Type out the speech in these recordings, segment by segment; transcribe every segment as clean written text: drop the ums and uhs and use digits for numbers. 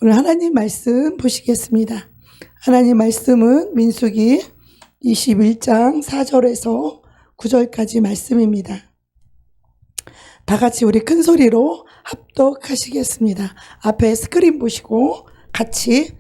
오늘 하나님 말씀 보시겠습니다. 하나님 말씀은 민수기 21장 4절에서 9절까지 말씀입니다. 다 같이 우리 큰 소리로 합독하시겠습니다. 앞에 스크린 보시고 같이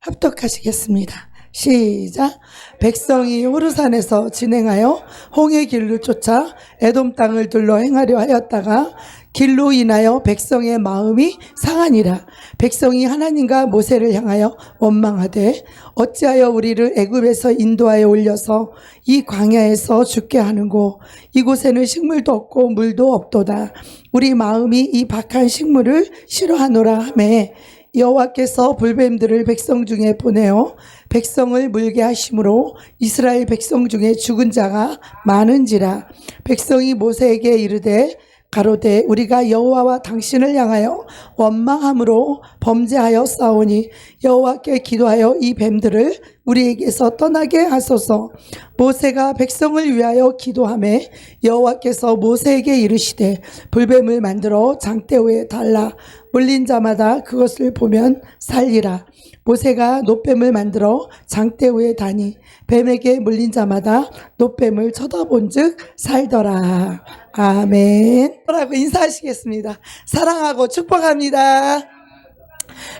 합독하시겠습니다. 시작. 백성이 호르산에서 진행하여 홍해 길로 쫓아 에돔 땅을 둘러 행하려 하였다가 길로 인하여 백성의 마음이 상하니라. 백성이 하나님과 모세를 향하여 원망하되 어찌하여 우리를 애굽에서 인도하여 올려서 이 광야에서 죽게 하는고 이곳에는 식물도 없고 물도 없도다. 우리 마음이 이 박한 식물을 싫어하노라 하매 여호와께서 불뱀들을 백성 중에 보내어 백성을 물게 하심으로 이스라엘 백성 중에 죽은 자가 많은지라. 백성이 모세에게 이르되 가로되 우리가 여호와와 당신을 향하여 원망함으로 범죄하여 싸우니 여호와께 기도하여 이 뱀들을 우리에게서 떠나게 하소서. 모세가 백성을 위하여 기도하매 여호와께서 모세에게 이르시되 불뱀을 만들어 장대우에 달라 물린 자마다 그것을 보면 살리라. 모세가 놋뱀을 만들어 장대우에 다니 뱀에게 물린 자마다 놋뱀을 쳐다본즉 살더라. 아멘. 라고 인사하시겠습니다. 사랑하고 축복합니다.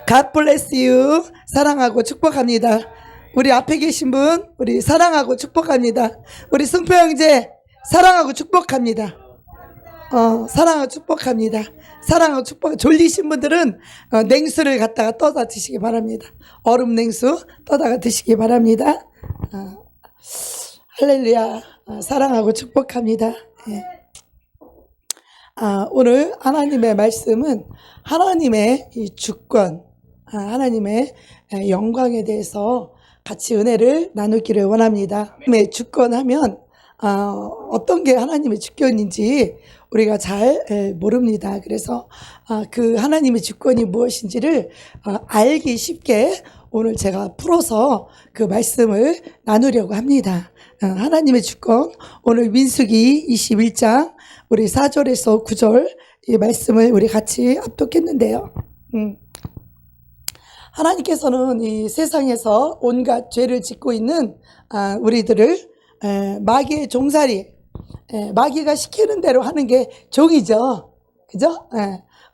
God bless you. 사랑하고 축복합니다. 우리 앞에 계신 분, 우리 사랑하고 축복합니다. 우리 승표 형제 사랑하고 축복합니다. 사랑하고 축복합니다. 사랑하고 축복. 졸리신 분들은 냉수를 갖다가 떠다 드시기 바랍니다. 얼음 냉수 떠다가 드시기 바랍니다. 할렐루야. 사랑하고 축복합니다. 예. 오늘 하나님의 말씀은 하나님의 이 주권, 하나님의 영광에 대해서 같이 은혜를 나누기를 원합니다. 하나님의 주권하면 어떤 게 하나님의 주권인지 우리가 잘 모릅니다. 그래서 그 하나님의 주권이 무엇인지를 알기 쉽게 오늘 제가 풀어서 그 말씀을 나누려고 합니다. 하나님의 주권, 오늘 민수기 21장 우리 4절에서 9절 이 말씀을 우리 같이 합독했는데요. 하나님께서는 이 세상에서 온갖 죄를 짓고 있는 우리들을 마귀의 종살이, 마귀가 시키는 대로 하는 게 종이죠. 그죠?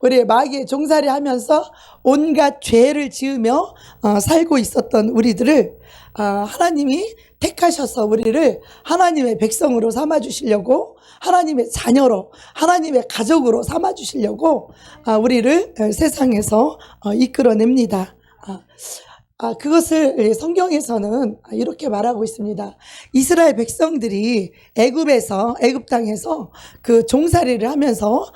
우리 마귀의 종살이 하면서 온갖 죄를 지으며 살고 있었던 우리들을 하나님이 택하셔서 우리를 하나님의 백성으로 삼아주시려고, 하나님의 자녀로, 하나님의 가족으로 삼아주시려고 우리를 세상에서 이끌어냅니다. 그것을 성경에서는 이렇게 말하고 있습니다. 이스라엘 백성들이 애굽 땅에서 그 종살이를 하면서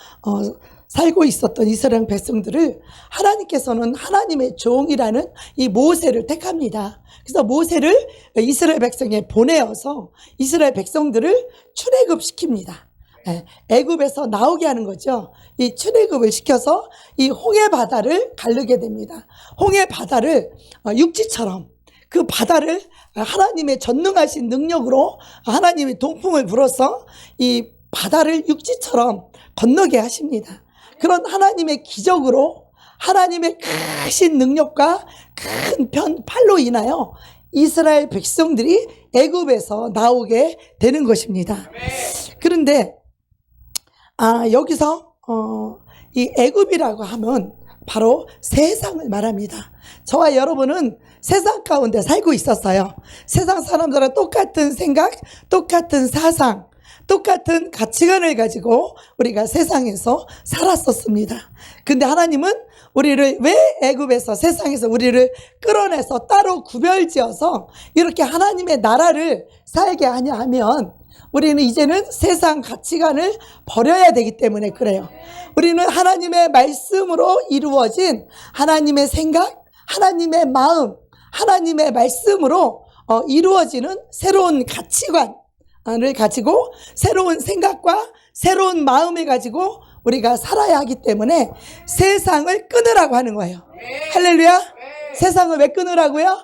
살고 있었던 이스라엘 백성들을 하나님께서는 하나님의 종이라는 이 모세를 택합니다. 그래서 모세를 이스라엘 백성에 보내어서 이스라엘 백성들을 출애굽시킵니다. 애굽에서 나오게 하는 거죠. 이 출애굽을 시켜서 이 홍해 바다를 가르게 됩니다. 홍해 바다를 육지처럼 그 바다를 하나님의 전능하신 능력으로 하나님의 동풍을 불어서 이 바다를 육지처럼 건너게 하십니다. 그런 하나님의 기적으로 하나님의 크신 능력과 큰 팔로 인하여 이스라엘 백성들이 애굽에서 나오게 되는 것입니다. 그런데 여기서 이 애굽이라고 하면 바로 세상을 말합니다. 저와 여러분은 세상 가운데 살고 있었어요. 세상 사람들과 똑같은 생각, 똑같은 사상, 똑같은 가치관을 가지고 우리가 세상에서 살았었습니다. 근데 하나님은 우리를 왜 애굽에서 세상에서 우리를 끌어내서 따로 구별지어서 이렇게 하나님의 나라를 살게 하냐 하면 우리는 이제는 세상 가치관을 버려야 되기 때문에 그래요. 우리는 하나님의 말씀으로 이루어진 하나님의 생각, 하나님의 마음, 하나님의 말씀으로 이루어지는 새로운 가치관을 가지고 새로운 생각과 새로운 마음을 가지고 우리가 살아야 하기 때문에 세상을 끊으라고 하는 거예요. 할렐루야. 세상을 왜 끊으라고요?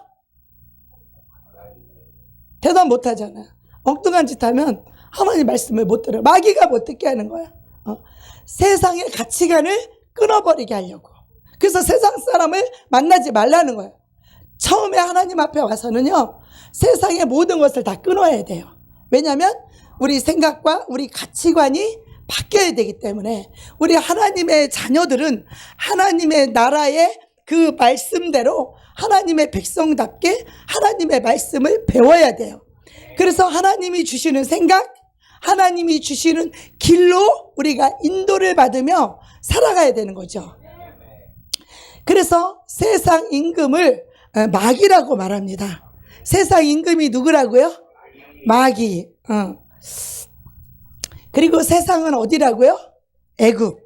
대답 못 하잖아요. 엉뚱한 짓 하면 하나님 말씀을 못 들어요. 마귀가 못 듣게 하는 거야. 세상의 가치관을 끊어버리게 하려고. 그래서 세상 사람을 만나지 말라는 거예요. 처음에 하나님 앞에 와서는요, 세상의 모든 것을 다 끊어야 돼요. 왜냐하면 우리 생각과 우리 가치관이 바뀌어야 되기 때문에 우리 하나님의 자녀들은 하나님의 나라의 그 말씀대로 하나님의 백성답게 하나님의 말씀을 배워야 돼요. 그래서 하나님이 주시는 생각, 하나님이 주시는 길로 우리가 인도를 받으며 살아가야 되는 거죠. 그래서 세상 임금을 마귀라고 말합니다. 세상 임금이 누구라고요? 마귀. 그리고 세상은 어디라고요? 애굽.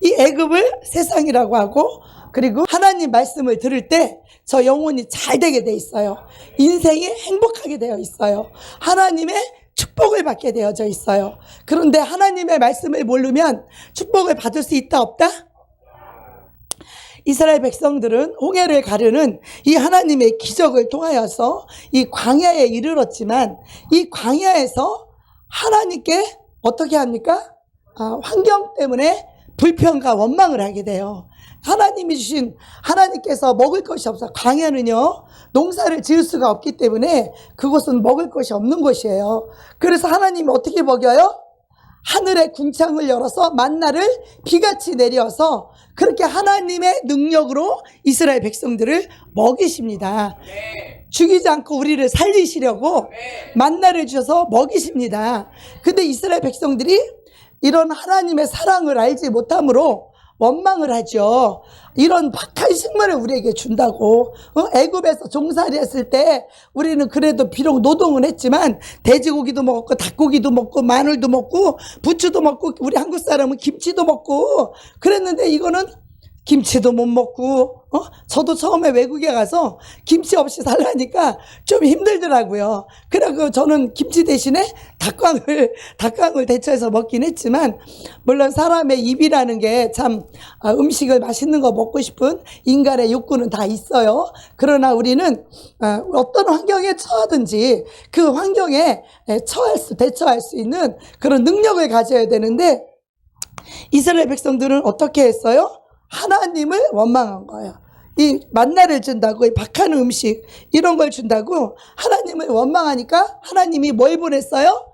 이 애굽을 세상이라고 하고, 그리고 하나님 말씀을 들을 때 저 영혼이 잘 되게 돼 있어요. 인생이 행복하게 되어 있어요. 하나님의 축복을 받게 되어져 있어요. 그런데 하나님의 말씀을 모르면 축복을 받을 수 있다 없다? 이스라엘 백성들은 홍해를 가르는 이 하나님의 기적을 통하여서 이 광야에 이르렀지만, 이 광야에서 하나님께 어떻게 합니까? 환경 때문에 불평과 원망을 하게 돼요. 하나님이 주신, 하나님께서 먹을 것이 없어. 광야는요, 농사를 지을 수가 없기 때문에 그곳은 먹을 것이 없는 곳이에요. 그래서 하나님이 어떻게 먹여요? 하늘의 궁창을 열어서 만나를 비같이 내려서 그렇게 하나님의 능력으로 이스라엘 백성들을 먹이십니다. 죽이지 않고 우리를 살리시려고 만나를 주셔서 먹이십니다. 근데 이스라엘 백성들이 이런 하나님의 사랑을 알지 못함으로 원망을 하죠. 이런 박한 식물을 우리에게 준다고. 애굽에서 종살이 했을 때 우리는 그래도 비록 노동은 했지만 돼지고기도 먹었고 닭고기도 먹고 마늘도 먹고 부추도 먹고, 우리 한국 사람은 김치도 먹고 그랬는데 이거는 김치도 못 먹고, 저도 처음에 외국에 가서 김치 없이 살라니까 좀 힘들더라고요. 그래서 저는 김치 대신에 닭강을 대처해서 먹긴 했지만, 물론 사람의 입이라는 게 참 음식을 맛있는 거 먹고 싶은 인간의 욕구는 다 있어요. 그러나 우리는 어떤 환경에 처하든지 그 환경에 대처할 수 있는 그런 능력을 가져야 되는데, 이스라엘 백성들은 어떻게 했어요? 하나님을 원망한 거예요. 이 만나를 준다고, 이 박하는 음식 이런 걸 준다고 하나님을 원망하니까 하나님이 뭘 보냈어요?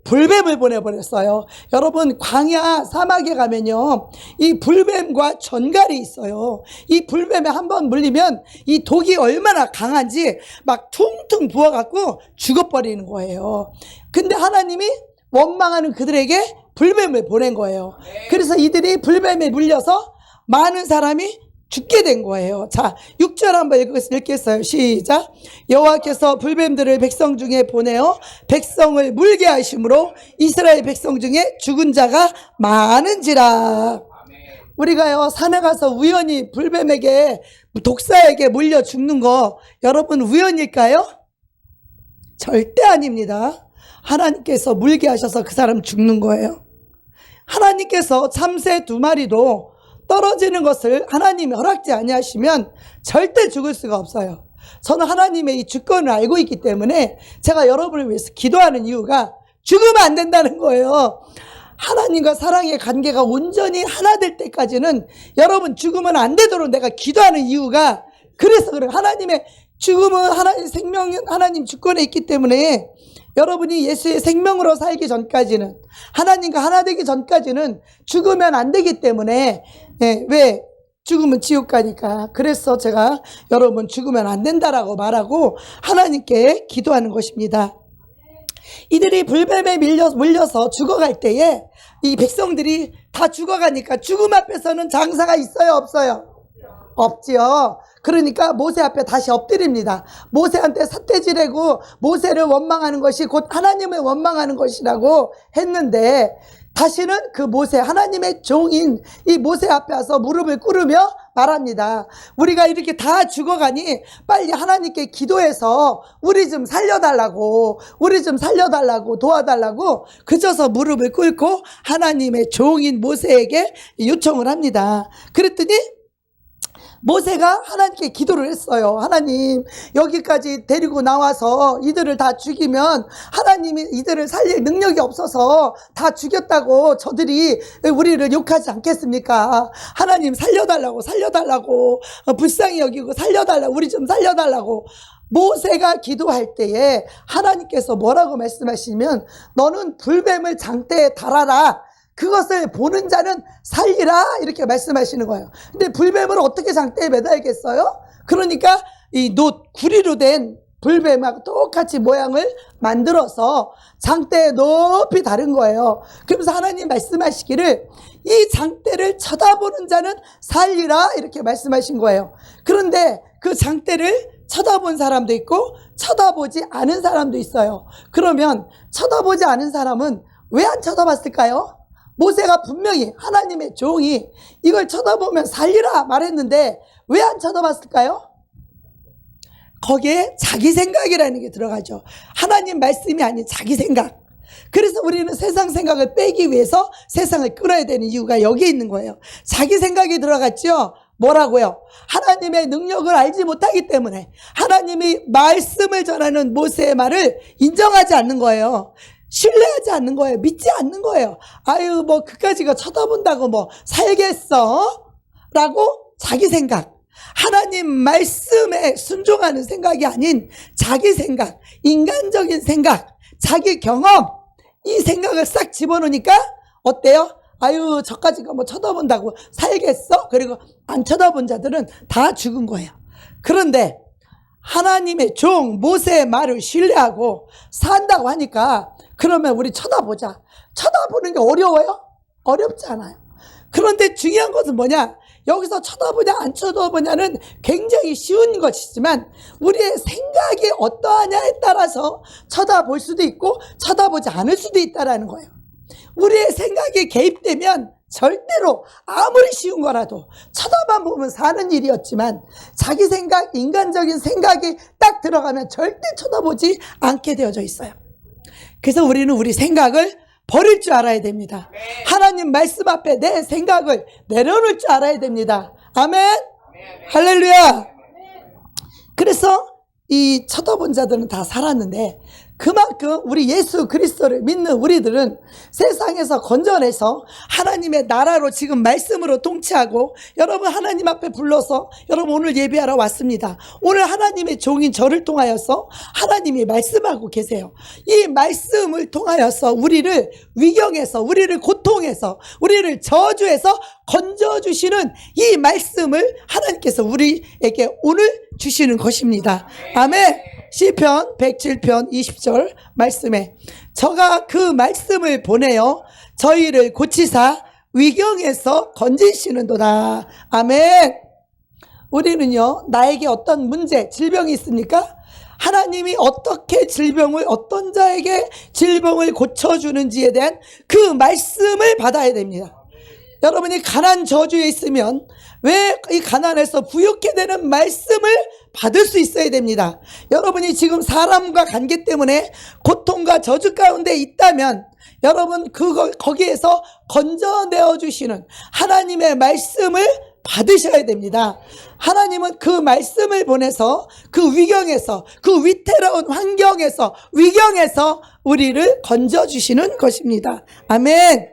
불뱀을 보내버렸어요. 여러분, 광야 사막에 가면요, 이 불뱀과 전갈이 있어요. 이 불뱀에 한번 물리면 이 독이 얼마나 강한지 막 퉁퉁 부어갖고 죽어버리는 거예요. 근데 하나님이 원망하는 그들에게 불뱀을 보낸 거예요. 그래서 이들이 불뱀에 물려서 많은 사람이 죽게 된 거예요. 자, 6절 한번 읽겠어요. 시작. 여호와께서 불뱀들을 백성 중에 보내어 백성을 물게 하심으로 이스라엘 백성 중에 죽은 자가 많은지라. 우리가요, 산에 가서 우연히 불뱀에게, 독사에게 물려 죽는 거 여러분 우연일까요? 절대 아닙니다. 하나님께서 물게 하셔서 그 사람 죽는 거예요. 하나님께서 참새 2마리도 떨어지는 것을 하나님이 허락지 아니하시면 절대 죽을 수가 없어요. 저는 하나님의 이 주권을 알고 있기 때문에 제가 여러분을 위해서 기도하는 이유가 죽으면 안 된다는 거예요. 하나님과 사랑의 관계가 온전히 하나 될 때까지는 여러분 죽으면 안 되도록 내가 기도하는 이유가 그래서 그래요. 하나님의 죽음은 하나님 생명, 하나님 주권에 있기 때문에 여러분이 예수의 생명으로 살기 전까지는, 하나님과 하나 되기 전까지는 죽으면 안 되기 때문에, 왜? 죽으면 지옥 가니까. 그래서 제가 여러분 죽으면 안 된다라고 말하고 하나님께 기도하는 것입니다. 이들이 불뱀에 물려서 죽어갈 때에 이 백성들이 다 죽어가니까 죽음 앞에서는 장사가 있어요, 없어요? 없지요. 그러니까 모세 앞에 다시 엎드립니다. 모세한테 삿대질하고 모세를 원망하는 것이 곧 하나님을 원망하는 것이라고 했는데, 다시는 그 모세, 하나님의 종인 이 모세 앞에 와서 무릎을 꿇으며 말합니다. 우리가 이렇게 다 죽어가니 빨리 하나님께 기도해서 우리 좀 살려달라고, 도와달라고 그저서 무릎을 꿇고 하나님의 종인 모세에게 요청을 합니다. 그랬더니 모세가 하나님께 기도를 했어요. 하나님, 여기까지 데리고 나와서 이들을 다 죽이면 하나님이 이들을 살릴 능력이 없어서 다 죽였다고 저들이 우리를 욕하지 않겠습니까? 하나님 살려달라고 불쌍히 여기고 살려달라고, 우리 좀 살려달라고. 모세가 기도할 때에 하나님께서 뭐라고 말씀하시면, 너는 불뱀을 장대에 달아라, 그것을 보는 자는 살리라, 이렇게 말씀하시는 거예요. 근데 불뱀을 어떻게 장대에 매달겠어요? 그러니까 이 구리로 된 불뱀하고 똑같이 모양을 만들어서 장대에 높이 다른 거예요. 그러면서 하나님 말씀하시기를, 이 장대를 쳐다보는 자는 살리라, 이렇게 말씀하신 거예요. 그런데 그 장대를 쳐다본 사람도 있고 쳐다보지 않은 사람도 있어요. 그러면 쳐다보지 않은 사람은 왜 안 쳐다봤을까요? 모세가 분명히 하나님의 종이 이걸 쳐다보면 살리라 말했는데 왜 안 쳐다봤을까요? 거기에 자기 생각이라는 게 들어가죠. 하나님 말씀이 아닌 자기 생각. 그래서 우리는 세상 생각을 빼기 위해서 세상을 끌어야 되는 이유가 여기에 있는 거예요. 자기 생각이 들어갔죠. 뭐라고요? 하나님의 능력을 알지 못하기 때문에 하나님이 말씀을 전하는 모세의 말을 인정하지 않는 거예요. 신뢰하지 않는 거예요. 믿지 않는 거예요. 아유, 뭐 그까지가 쳐다본다고 뭐 살겠어? 라고 자기 생각, 하나님 말씀에 순종하는 생각이 아닌 자기 생각, 인간적인 생각, 자기 경험, 이 생각을 싹 집어넣으니까 어때요? 아유, 저까지가 뭐 쳐다본다고 살겠어? 그리고 안 쳐다본 자들은 다 죽은 거예요. 그런데 하나님의 종 모세의 말을 신뢰하고 산다고 하니까, 그러면 우리 쳐다보자. 쳐다보는 게 어려워요? 어렵지 않아요. 그런데 중요한 것은 뭐냐? 여기서 쳐다보냐 안 쳐다보냐는 굉장히 쉬운 것이지만 우리의 생각이 어떠하냐에 따라서 쳐다볼 수도 있고 쳐다보지 않을 수도 있다는 거예요. 우리의 생각이 개입되면 절대로 아무리 쉬운 거라도 쳐다만 보면 사는 일이었지만 자기 생각, 인간적인 생각이 딱 들어가면 절대 쳐다보지 않게 되어져 있어요. 그래서 우리는 우리 생각을 버릴 줄 알아야 됩니다. 하나님 말씀 앞에 내 생각을 내려놓을 줄 알아야 됩니다. 아멘. 할렐루야. 그래서 이 쳐다본 자들은 다 살았는데, 그만큼 우리 예수 그리스도를 믿는 우리들은 세상에서 건져내서 하나님의 나라로 지금 말씀으로 통치하고, 여러분 하나님 앞에 불러서 여러분 오늘 예배하러 왔습니다. 오늘 하나님의 종인 저를 통하여서 하나님이 말씀하고 계세요. 이 말씀을 통하여서 우리를 위경에서, 우리를 고통에서, 우리를 저주에서 건져주시는 이 말씀을 하나님께서 우리에게 오늘 주시는 것입니다. 아멘. 시편 107편 20절 말씀에, 저가 그 말씀을 보내어 저희를 고치사 위경에서 건지시는도다. 아멘. 우리는요, 나에게 어떤 문제, 질병이 있습니까? 하나님이 어떻게 질병을, 어떤 자에게 질병을 고쳐주는지에 대한 그 말씀을 받아야 됩니다. 여러분이 가난 저주에 있으면 왜 이 가난에서 부유케 되는 말씀을 받을 수 있어야 됩니다. 여러분이 지금 사람과 관계 때문에 고통과 저주 가운데 있다면 여러분 거기에서 건져내어 주시는 하나님의 말씀을 받으셔야 됩니다. 하나님은 그 말씀을 보내서 그 위경에서, 그 위태로운 환경에서, 위경에서 우리를 건져주시는 것입니다. 아멘.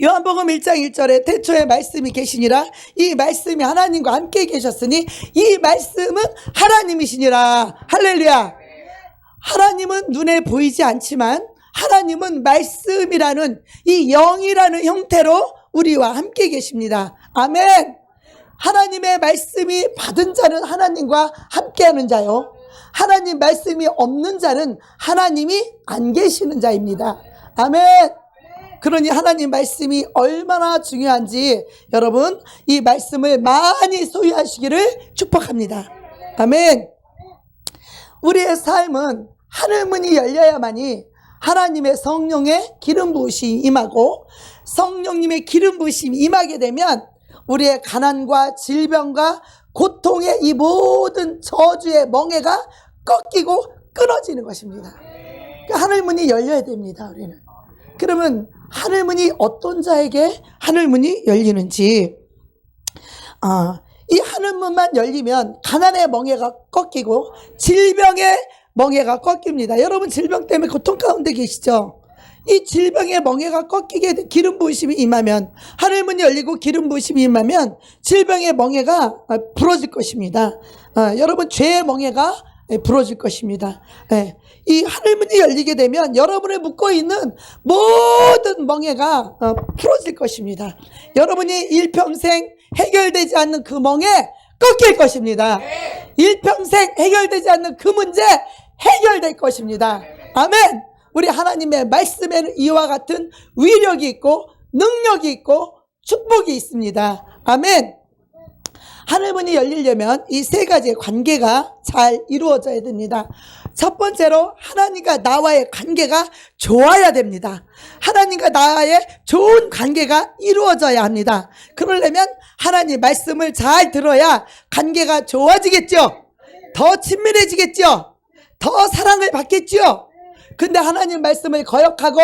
요한복음 1장 1절에 태초에 말씀이 계시니라, 이 말씀이 하나님과 함께 계셨으니 이 말씀은 하나님이시니라. 할렐루야. 하나님은 눈에 보이지 않지만 하나님은 말씀이라는 이 영이라는 형태로 우리와 함께 계십니다. 아멘. 하나님의 말씀이 받은 자는 하나님과 함께하는 자요, 하나님 말씀이 없는 자는 하나님이 안 계시는 자입니다. 아멘. 그러니 하나님 말씀이 얼마나 중요한지 여러분 이 말씀을 많이 소유하시기를 축복합니다. 아멘. 우리의 삶은 하늘문이 열려야만이 하나님의 성령의 기름 부으심이 임하고, 성령님의 기름 부으심이 임하게 되면 우리의 가난과 질병과 고통의 이 모든 저주의 멍에가 꺾이고 끊어지는 것입니다. 하늘문이 열려야 됩니다. 우리는. 그러면 하늘문이 어떤 자에게 하늘문이 열리는지, 이 하늘문만 열리면 가난의 멍에가 꺾이고 질병의 멍에가 꺾입니다. 여러분 질병 때문에 고통 가운데 계시죠? 이 질병의 멍에가 꺾이게 기름 부으심이 임하면, 하늘문이 열리고 기름 부으심이 임하면 질병의 멍에가 부러질 것입니다. 여러분 죄의 멍에가 부러질 것입니다. 이 하늘문이 열리게 되면 여러분의 묶어있는 모든 멍에가 풀어질 것입니다. 여러분이 일평생 해결되지 않는 그 멍에 꺾일 것입니다. 일평생 해결되지 않는 그 문제 해결될 것입니다. 아멘. 우리 하나님의 말씀에는 이와 같은 위력이 있고 능력이 있고 축복이 있습니다. 아멘. 하늘문이 열리려면 이 세 가지의 관계가 잘 이루어져야 됩니다. 첫 번째로 하나님과 나와의 관계가 좋아야 됩니다. 하나님과 나의 좋은 관계가 이루어져야 합니다. 그러려면 하나님 말씀을 잘 들어야 관계가 좋아지겠죠. 더 친밀해지겠죠. 더 사랑을 받겠죠. 근데 하나님 말씀을 거역하고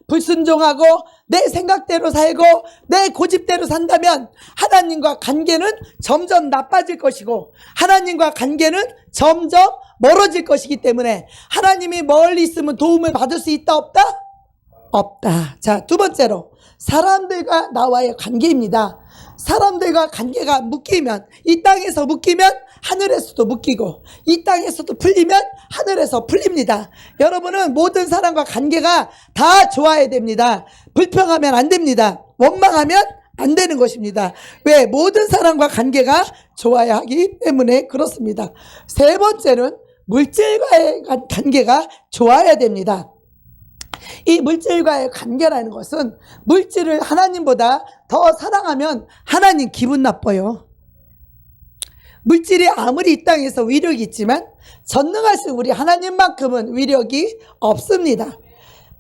불순종하고 내 생각대로 살고 내 고집대로 산다면 하나님과 관계는 점점 나빠질 것이고 하나님과 관계는 점점 멀어질 것이기 때문에 하나님이 멀리 있으면 도움을 받을 수 있다 없다? 없다. 자, 두 번째로 사람들과 나와의 관계입니다. 사람들과 관계가 묶이면, 이 땅에서 묶이면 하늘에서도 묶이고 이 땅에서도 풀리면 하늘에서 풀립니다. 여러분은 모든 사람과 관계가 다 좋아야 됩니다. 불평하면 안 됩니다. 원망하면 안 되는 것입니다. 왜? 모든 사람과 관계가 좋아야 하기 때문에 그렇습니다. 세 번째는 물질과의 관계가 좋아야 됩니다. 이 물질과의 관계라는 것은 물질을 하나님보다 더 사랑하면 하나님 기분 나빠요. 물질이 아무리 이 땅에서 위력이 있지만 전능하신 우리 하나님만큼은 위력이 없습니다.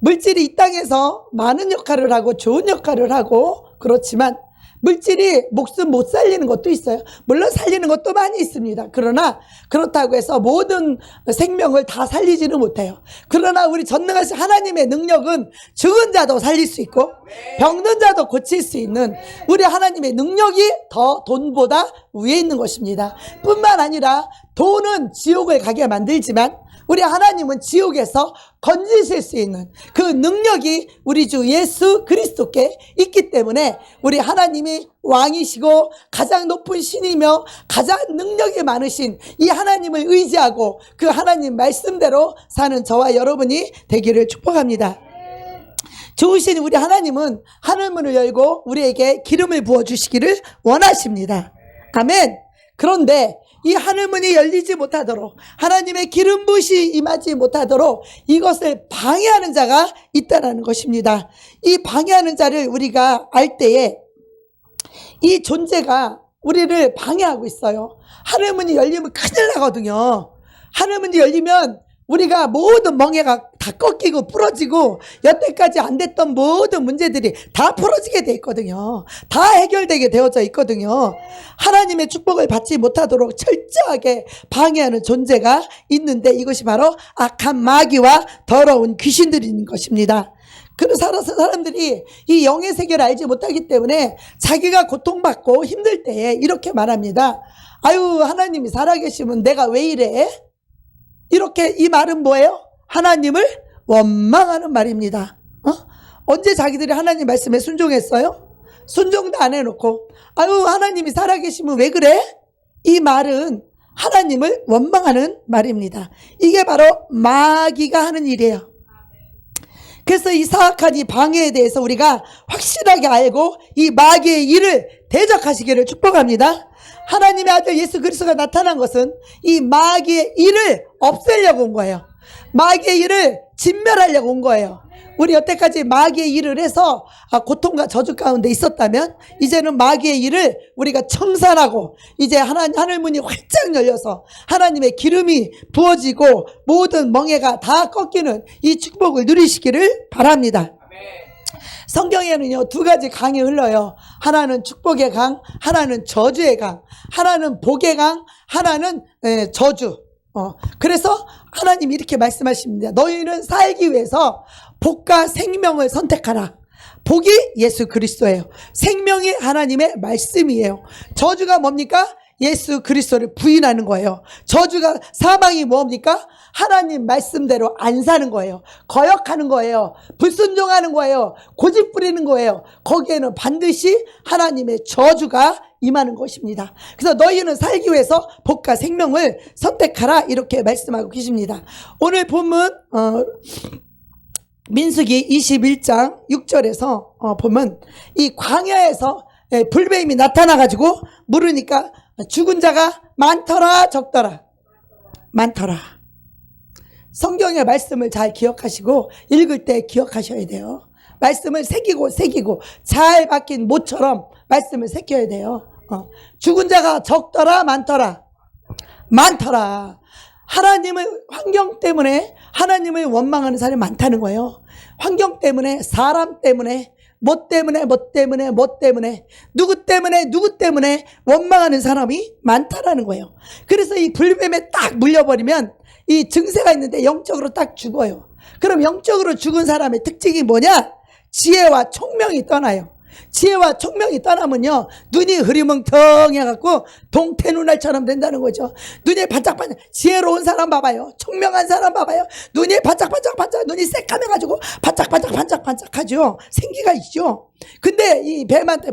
물질이 이 땅에서 많은 역할을 하고 좋은 역할을 하고 그렇지만 물질이 목숨 못 살리는 것도 있어요. 물론 살리는 것도 많이 있습니다. 그러나 그렇다고 해서 모든 생명을 다 살리지는 못해요. 그러나 우리 전능하신 하나님의 능력은 죽은 자도 살릴 수 있고 병든 자도 고칠 수 있는 우리 하나님의 능력이 더 돈보다 위에 있는 것입니다. 뿐만 아니라 돈은 지옥을 가게 만들지만 우리 하나님은 지옥에서 건지실 수 있는 그 능력이 우리 주 예수 그리스도께 있기 때문에 우리 하나님이 왕이시고 가장 높은 신이며 가장 능력이 많으신 이 하나님을 의지하고 그 하나님 말씀대로 사는 저와 여러분이 되기를 축복합니다. 좋으신 우리 하나님은 하늘문을 열고 우리에게 기름을 부어주시기를 원하십니다. 아멘. 그런데 이 하늘문이 열리지 못하도록 하나님의 기름 부으심이 임하지 못하도록 이것을 방해하는 자가 있다는 것입니다. 이 방해하는 자를 우리가 알 때에 이 존재가 우리를 방해하고 있어요. 하늘문이 열리면 큰일 나거든요. 하늘문이 열리면 우리가 모든 멍에가 다 꺾이고 부러지고 여태까지 안 됐던 모든 문제들이 다 풀어지게 돼 있거든요. 다 해결되게 되어져 있거든요. 하나님의 축복을 받지 못하도록 철저하게 방해하는 존재가 있는데 이것이 바로 악한 마귀와 더러운 귀신들인 것입니다. 그래서 사람들이 이 영의 세계를 알지 못하기 때문에 자기가 고통받고 힘들 때에 이렇게 말합니다. 아유, 하나님이 살아계시면 내가 왜 이래? 이렇게 이 말은 뭐예요? 하나님을 원망하는 말입니다. 언제 자기들이 하나님 말씀에 순종했어요? 순종도 안 해놓고 아유, 하나님이 살아계시면 왜 그래? 이 말은 하나님을 원망하는 말입니다. 이게 바로 마귀가 하는 일이에요. 그래서 이 사악한 이 방해에 대해서 우리가 확실하게 알고 이 마귀의 일을 대적하시기를 축복합니다. 하나님의 아들 예수 그리스도가 나타난 것은 이 마귀의 일을 없애려고 온 거예요. 마귀의 일을 진멸하려고 온 거예요. 우리 여태까지 마귀의 일을 해서 고통과 저주 가운데 있었다면 이제는 마귀의 일을 우리가 청산하고 이제 하늘문이 활짝 열려서 하나님의 기름이 부어지고 모든 멍에가 다 꺾이는 이 축복을 누리시기를 바랍니다. 성경에는요, 두 가지 강이 흘러요. 하나는 축복의 강, 하나는 저주의 강, 하나는 복의 강, 하나는 저주. 그래서 하나님이 이렇게 말씀하십니다. 너희는 살기 위해서 복과 생명을 선택하라. 복이 예수 그리스도예요. 생명이 하나님의 말씀이에요. 저주가 뭡니까? 예수 그리스도를 부인하는 거예요. 저주가 사망이 뭡니까? 하나님 말씀대로 안 사는 거예요. 거역하는 거예요. 불순종하는 거예요. 고집 부리는 거예요. 거기에는 반드시 하나님의 저주가 임하는 것입니다. 그래서 너희는 살기 위해서 복과 생명을 선택하라 이렇게 말씀하고 계십니다. 오늘 본문 민수기 21장 6절에서 보면 이 광야에서 불뱀이 나타나가지고 물으니까 죽은 자가 많더라 적더라? 많더라. 성경의 말씀을 잘 기억하시고 읽을 때 기억하셔야 돼요. 말씀을 새기고 잘 박힌 못처럼 말씀을 새겨야 돼요. 죽은 자가 적더라 많더라? 많더라. 하나님을 환경 때문에 하나님을 원망하는 사람이 많다는 거예요. 환경 때문에, 사람 때문에, 뭐 때문에 누구 때문에 원망하는 사람이 많다라는 거예요. 그래서 이 불뱀에 딱 물려버리면 이 증세가 있는데 영적으로 딱 죽어요. 그럼 영적으로 죽은 사람의 특징이 뭐냐? 지혜와 총명이 떠나요. 지혜와 총명이 떠나면요, 눈이 흐리멍텅해갖고 동태눈알처럼 된다는 거죠. 눈이 반짝반짝, 지혜로운 사람 봐봐요. 총명한 사람 봐봐요. 눈이 반짝반짝, 눈이 새까매가지고 반짝반짝하죠. 생기가 있죠. 근데 이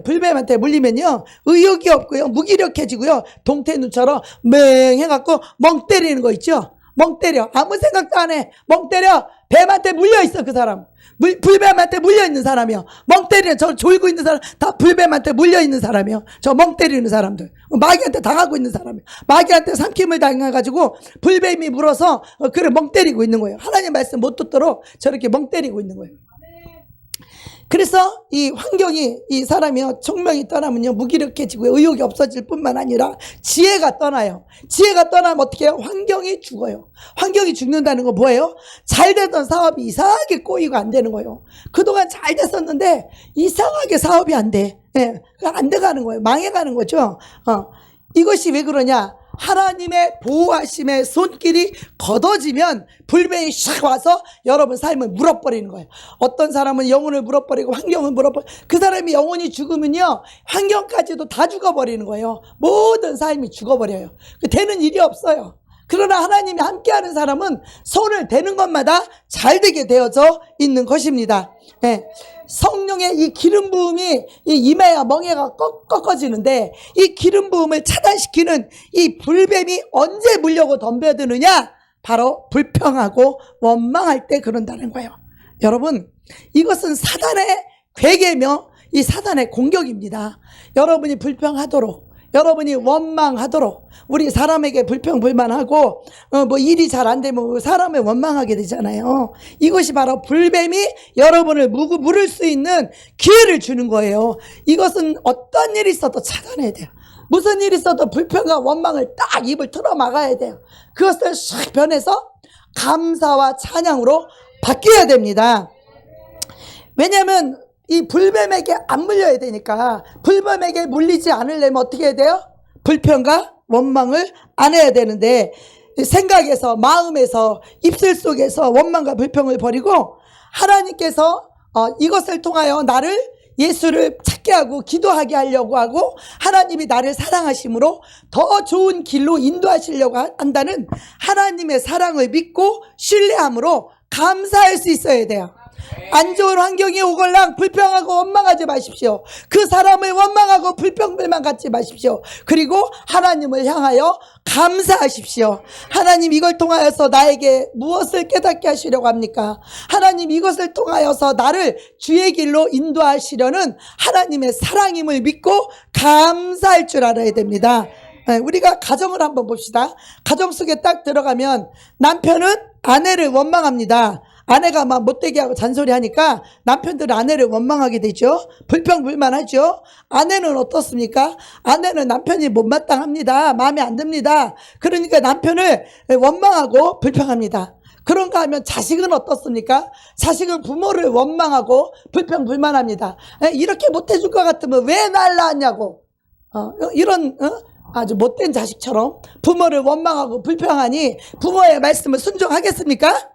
불뱀한테 물리면요, 의욕이 없고요, 무기력해지고요, 동태눈처럼 맹해갖고 멍 때리는 거 있죠. 멍 때려. 아무 생각도 안 해. 멍 때려. 뱀한테 물려있어, 그 사람. 불뱀한테 물려있는 사람이요. 멍 때리는, 저 졸고 있는 사람, 다 불뱀한테 물려있는 사람이요. 저 멍 때리는 사람들. 마귀한테 당하고 있는 사람이요. 마귀한테 삼킴을 당해가지고 불뱀이 물어서, 그래, 멍 때리고 있는 거예요. 하나님 말씀 못 듣도록 저렇게 멍 때리고 있는 거예요. 그래서 이 환경이, 이 사람이요, 총명이 떠나면요, 무기력해지고 의욕이 없어질 뿐만 아니라 지혜가 떠나요. 지혜가 떠나면 어떻게 해요? 환경이 죽어요. 환경이 죽는다는 건 뭐예요? 잘 되던 사업이 이상하게 꼬이고 안 되는 거예요. 그동안 잘 됐었는데 이상하게 사업이 안 돼. 예, 안 돼가는 거예요. 망해가는 거죠. 이것이 왜 그러냐? 하나님의 보호하심의 손길이 걷어지면 불뱀이 샥 와서 여러분 삶을 물어버리는 거예요. 어떤 사람은 영혼을 물어버리고 환경을 물어버리고, 그 사람이 영혼이 죽으면요, 환경까지도 다 죽어버리는 거예요. 모든 삶이 죽어버려요. 되는 일이 없어요. 그러나 하나님이 함께하는 사람은 손을 대는 것마다 잘 되게 되어져 있는 것입니다. 네. 성령의 이 기름 부음이 임해야 멍에가 꺾어지는데, 이 기름 부음을 차단시키는 이 불뱀이 언제 물려고 덤벼드느냐? 바로 불평하고 원망할 때 그런다는 거예요. 여러분, 이것은 사단의 괴계며 이 사단의 공격입니다. 여러분이 불평하도록, 여러분이 원망하도록, 우리 사람에게 불평불만하고 뭐 일이 잘 안 되면 사람을 원망하게 되잖아요. 이것이 바로 불뱀이 여러분을 물을 수 있는 기회를 주는 거예요. 이것은 어떤 일이 있어도 차단해야 돼요. 무슨 일이 있어도 불평과 원망을 딱 입을 틀어 막아야 돼요. 그것을 싹 변해서 감사와 찬양으로 바뀌어야 됩니다. 왜냐하면 이 불뱀에게 안 물려야 되니까. 불뱀에게 물리지 않으려면 어떻게 해야 돼요? 불평과 원망을 안 해야 되는데, 생각에서, 마음에서, 입술 속에서 원망과 불평을 버리고 하나님께서 이것을 통하여 나를, 예수를 찾게 하고 기도하게 하려고 하고 하나님이 나를 사랑하심으로 더 좋은 길로 인도하시려고 한다는 하나님의 사랑을 믿고 신뢰함으로 감사할 수 있어야 돼요. 안 좋은 환경이 오걸랑 불평하고 원망하지 마십시오. 그 사람을 원망하고 불평불만 갖지 마십시오. 그리고 하나님을 향하여 감사하십시오. 하나님, 이걸 통하여서 나에게 무엇을 깨닫게 하시려고 합니까? 하나님, 이것을 통하여서 나를 주의 길로 인도하시려는 하나님의 사랑임을 믿고 감사할 줄 알아야 됩니다. 우리가 가정을 한번 봅시다. 가정 속에 딱 들어가면 남편은 아내를 원망합니다. 아내가 막 못되게 하고 잔소리 하니까 남편들은 아내를 원망하게 되죠. 불평불만하죠. 아내는 어떻습니까? 아내는 남편이 못마땅합니다. 마음에 안 듭니다. 그러니까 남편을 원망하고 불평합니다. 그런가 하면 자식은 어떻습니까? 자식은 부모를 원망하고 불평불만합니다. 이렇게 못해줄 것 같으면 왜 날 낳았냐고. 이런 아주 못된 자식처럼 부모를 원망하고 불평하니 부모의 말씀을 순종하겠습니까?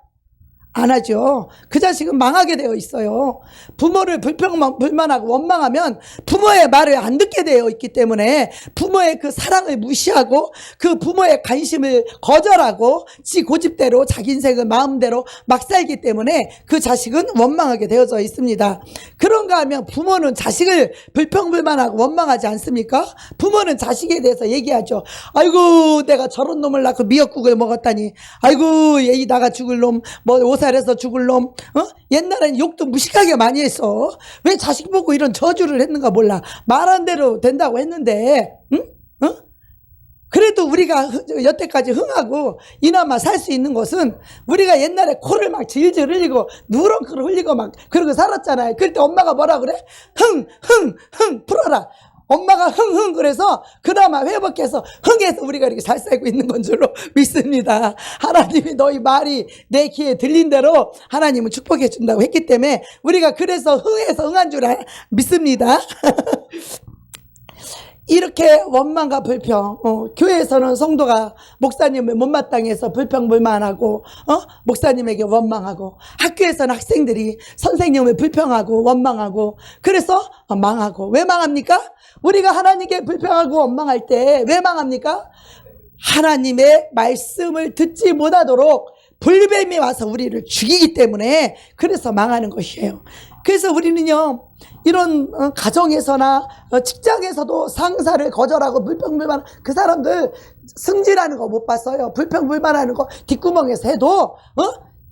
안 하죠. 그 자식은 망하게 되어 있어요. 부모를 불만하고 원망하면 부모의 말을 안 듣게 되어 있기 때문에 부모의 그 사랑을 무시하고 그 부모의 관심을 거절하고 지 고집대로 자기 인생을 마음대로 막 살기 때문에 그 자식은 원망하게 되어져 있습니다. 그런가 하면 부모는 자식을 불평불만하고 원망하지 않습니까? 부모는 자식에 대해서 얘기하죠. 아이고 내가 저런 놈을 낳고 미역국을 먹었다니, 아이고 얘 나가 죽을 놈, 뭐 오살해서 죽을 놈. 옛날엔 욕도 무식하게 많이 했어. 왜 자식 보고 이런 저주를 했는가 몰라. 말한 대로 된다고 했는데 그래도 우리가 여태까지 흥하고 이나마 살 수 있는 것은 우리가 옛날에 코를 막 질질 흘리고 누렁크를 흘리고 막 그러고 살았잖아요. 그럴 때 엄마가 뭐라 그래? 흥 풀어라. 엄마가 흥 그래서 그나마 회복해서 흥해서 우리가 이렇게 잘 살고 있는 건 줄로 믿습니다. 하나님이 너희 말이 내 귀에 들린 대로 하나님은 축복해 준다고 했기 때문에 우리가 그래서 흥해서 흥한 줄 믿습니다. 이렇게 원망과 불평, 교회에서는 성도가 목사님을 못마땅해서 불평불만하고 목사님에게 원망하고, 학교에서는 학생들이 선생님을 불평하고 원망하고, 그래서 망하고. 왜 망합니까? 우리가 하나님께 불평하고 원망할 때 왜 망합니까? 하나님의 말씀을 듣지 못하도록 불뱀이 와서 우리를 죽이기 때문에 그래서 망하는 것이에요. 그래서 우리는요, 이런 가정에서나 직장에서도 상사를 거절하고 불평불만, 그 사람들 승진하는 거 못 봤어요. 불평불만하는 거 뒷구멍에서 해도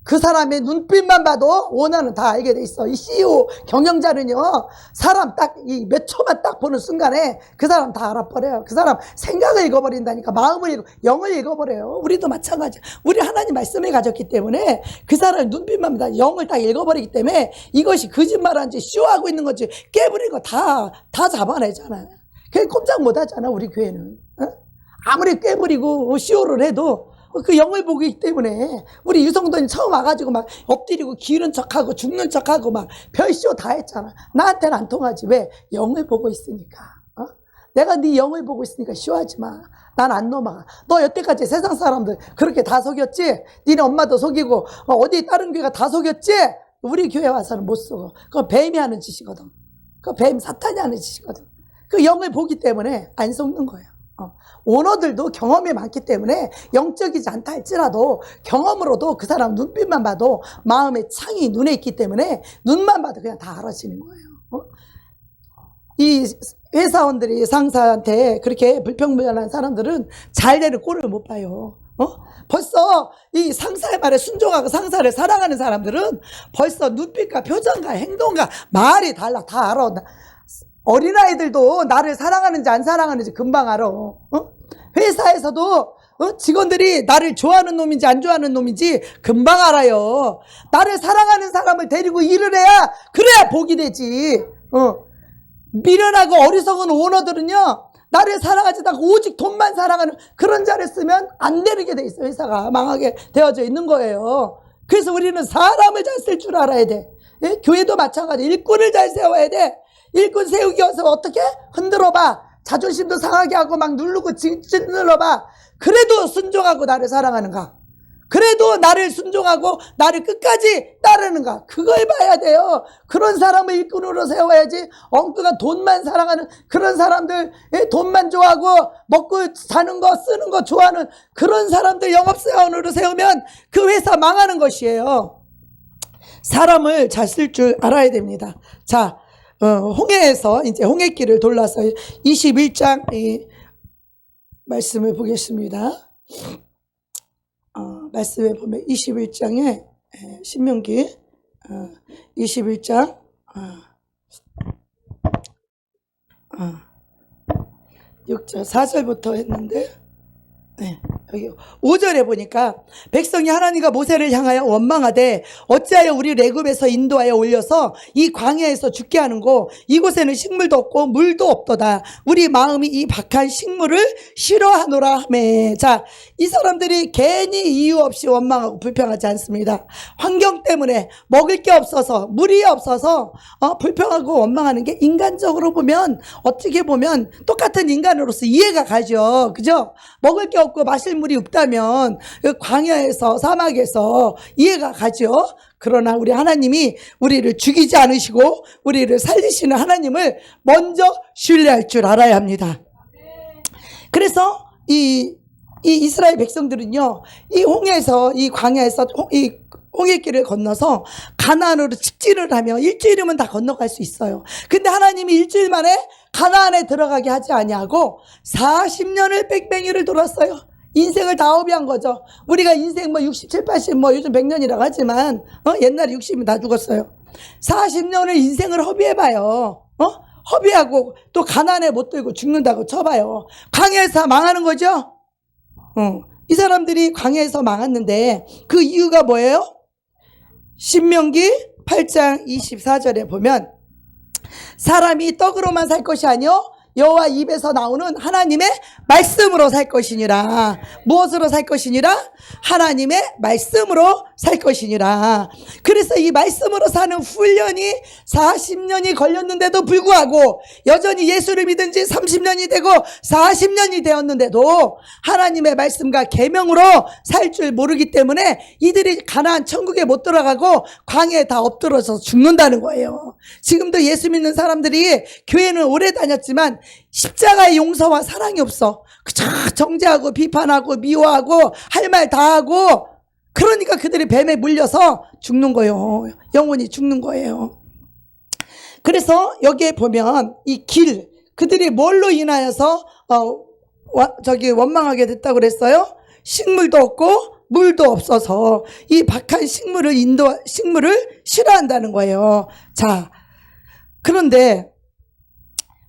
그 사람의 눈빛만 봐도 오너는 다 알게 돼 있어. 이 CEO 경영자는요, 사람 딱 이 몇 초만 딱 보는 순간에 그 사람 다 알아버려요. 그 사람 생각을 읽어버린다니까. 마음을 읽고 영을 읽어버려요. 우리도 마찬가지. 우리 하나님 말씀을 가졌기 때문에 그 사람 눈빛만 다 영을 딱 읽어버리기 때문에 이것이 거짓말한지 쇼하고 있는 건지 깨부린 거 다 잡아내잖아요. 그게 꼼짝 못하잖아 우리 교회는. 아무리 깨부리고 쇼를 해도 그 영을 보기 때문에 우리 유성돈이 처음 와가지고 막 엎드리고 기른 척하고 죽는 척하고 막 별쇼 다 했잖아. 나한테는 안 통하지. 왜? 영을 보고 있으니까. 내가 네 영을 보고 있으니까 쇼하지 마. 난 안 넘어가. 너 여태까지 세상 사람들 그렇게 다 속였지? 니네 엄마도 속이고 어디 다른 교회가 다 속였지? 우리 교회 와서는 못 속어. 그거 뱀이 하는 짓이거든. 그거 뱀 사탄이 하는 짓이거든. 그 영을 보기 때문에 안 속는 거예요. 오너들도 경험이 많기 때문에 영적이지 않다 할지라도 경험으로도 그 사람 눈빛만 봐도 마음의 창이 눈에 있기 때문에 눈만 봐도 그냥 다 알아지는 거예요. 이 회사원들이 상사한테 그렇게 불평불만한 사람들은 잘 되는 꼴을 못 봐요. 벌써 이 상사의 말에 순종하고 상사를 사랑하는 사람들은 벌써 눈빛과 표정과 행동과 말이 달라. 다 알아. 어린아이들도 나를 사랑하는지 안 사랑하는지 금방 알아. 회사에서도 직원들이 나를 좋아하는 놈인지 안 좋아하는 놈인지 금방 알아요. 나를 사랑하는 사람을 데리고 일을 해야, 그래야 복이 되지. 미련하고 어리석은 오너들은요, 나를 사랑하지 않고 오직 돈만 사랑하는 그런 자를 쓰면 안 되게 돼 있어. 회사가 망하게 되어져 있는 거예요. 그래서 우리는 사람을 잘 쓸 줄 알아야 돼. 예? 교회도 마찬가지. 일꾼을 잘 세워야 돼. 일꾼 세우기 위해서 어떻게? 흔들어봐. 자존심도 상하게 하고 막 누르고 찔러봐. 그래도 순종하고 나를 사랑하는가? 그래도 나를 순종하고 나를 끝까지 따르는가? 그걸 봐야 돼요. 그런 사람을 일꾼으로 세워야지. 엉뚱한 돈만 사랑하는 그런 사람들, 돈만 좋아하고 먹고 사는 거 쓰는 거 좋아하는 그런 사람들 영업사원으로 세우면 그 회사 망하는 것이에요. 사람을 잘 쓸 줄 알아야 됩니다. 자, 홍해에서 이제 홍해길을 돌아서 21장 이 말씀을 보겠습니다. 말씀에 보면 21장에 신명기 21장 6절 4절부터 했는데 여기 5절에 보니까 백성이 하나님과 모세를 향하여 원망하되 어찌하여 우리 레굽에서 인도하여 올려서 이 광야에서 죽게 하는고 이곳에는 식물도 없고 물도 없도다. 우리 마음이 이 박한 식물을 싫어하노라 하매. 자, 이 사람들이 괜히 이유 없이 원망하고 불평하지 않습니다. 환경 때문에 먹을 게 없어서 물이 없어서 불평하고 원망하는 게 인간적으로 보면 어떻게 보면 똑같은 인간으로서 이해가 가죠. 그죠? 먹을 게 없고 마실 만물이 없다면 그 광야에서 사막에서 이해가 가죠. 그러나 우리 하나님이 우리를 죽이지 않으시고 우리를 살리시는 하나님을 먼저 신뢰할 줄 알아야 합니다. 그래서 이 이스라엘 백성들은요, 이 홍해에서, 이 광야에서 이 홍해길을 건너서 가나안으로 직진을 하며 일주일이면 다 건너갈 수 있어요. 근데 하나님이 일주일 만에 가나안에 들어가게 하지 아니하고 40년을 뺑뺑이를 돌았어요. 인생을 다 허비한 거죠. 우리가 인생 뭐 67, 80, 뭐 요즘 100년이라고 하지만 옛날에 60이면 다 죽었어요. 40년을 인생을 허비해봐요. 허비하고 또 가난에 못 들고 죽는다고 쳐봐요. 광야에서 망하는 거죠. 이 사람들이 광야에서 망했는데 그 이유가 뭐예요? 신명기 8장 24절에 보면 사람이 떡으로만 살 것이 아니요 여호와 입에서 나오는 하나님의 말씀으로 살 것이니라. 무엇으로 살 것이니라? 하나님의 말씀으로 살 것이니라. 그래서 이 말씀으로 사는 훈련이 40년이 걸렸는데도 불구하고 여전히 예수를 믿은 지 30년이 되고 40년이 되었는데도 하나님의 말씀과 계명으로 살 줄 모르기 때문에 이들이 가나안 천국에 못 들어가고 광야에 다 엎드러서 죽는다는 거예요. 지금도 예수 믿는 사람들이 교회는 오래 다녔지만 십자가의 용서와 사랑이 없어. 그저 정죄하고 비판하고 미워하고 할 말 다 하고, 그러니까 그들이 뱀에 물려서 죽는 거예요. 영혼이 죽는 거예요. 그래서 여기에 보면 이 길, 그들이 뭘로 인하여서 원망하게 됐다고 그랬어요? 식물도 없고 물도 없어서 이 박한 식물을 싫어한다는 거예요. 자, 그런데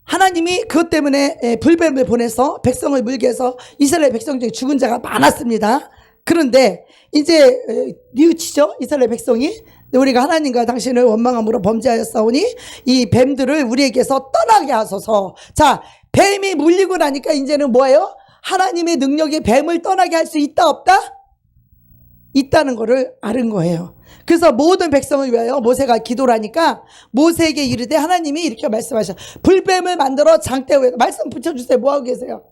하나님이 그것 때문에 불뱀을 보내서 백성을 물게 해서 이스라엘 백성 중에 죽은 자가 많았습니다. 그런데 이제 뉘우치죠, 이스라엘 백성이. 우리가 하나님과 당신을 원망함으로 범죄하였사오니 이 뱀들을 우리에게서 떠나게 하소서. 자, 뱀이 물리고 나니까 이제는 뭐예요? 하나님의 능력이 뱀을 떠나게 할 수 있다 없다? 있다는 거를 아는 거예요. 그래서 모든 백성을 위하여 모세가 기도를 하니까 모세에게 이르되 하나님이 이렇게 말씀하셔. 불뱀을 만들어 장대 위에. 말씀 붙여주세요. 뭐하고 계세요?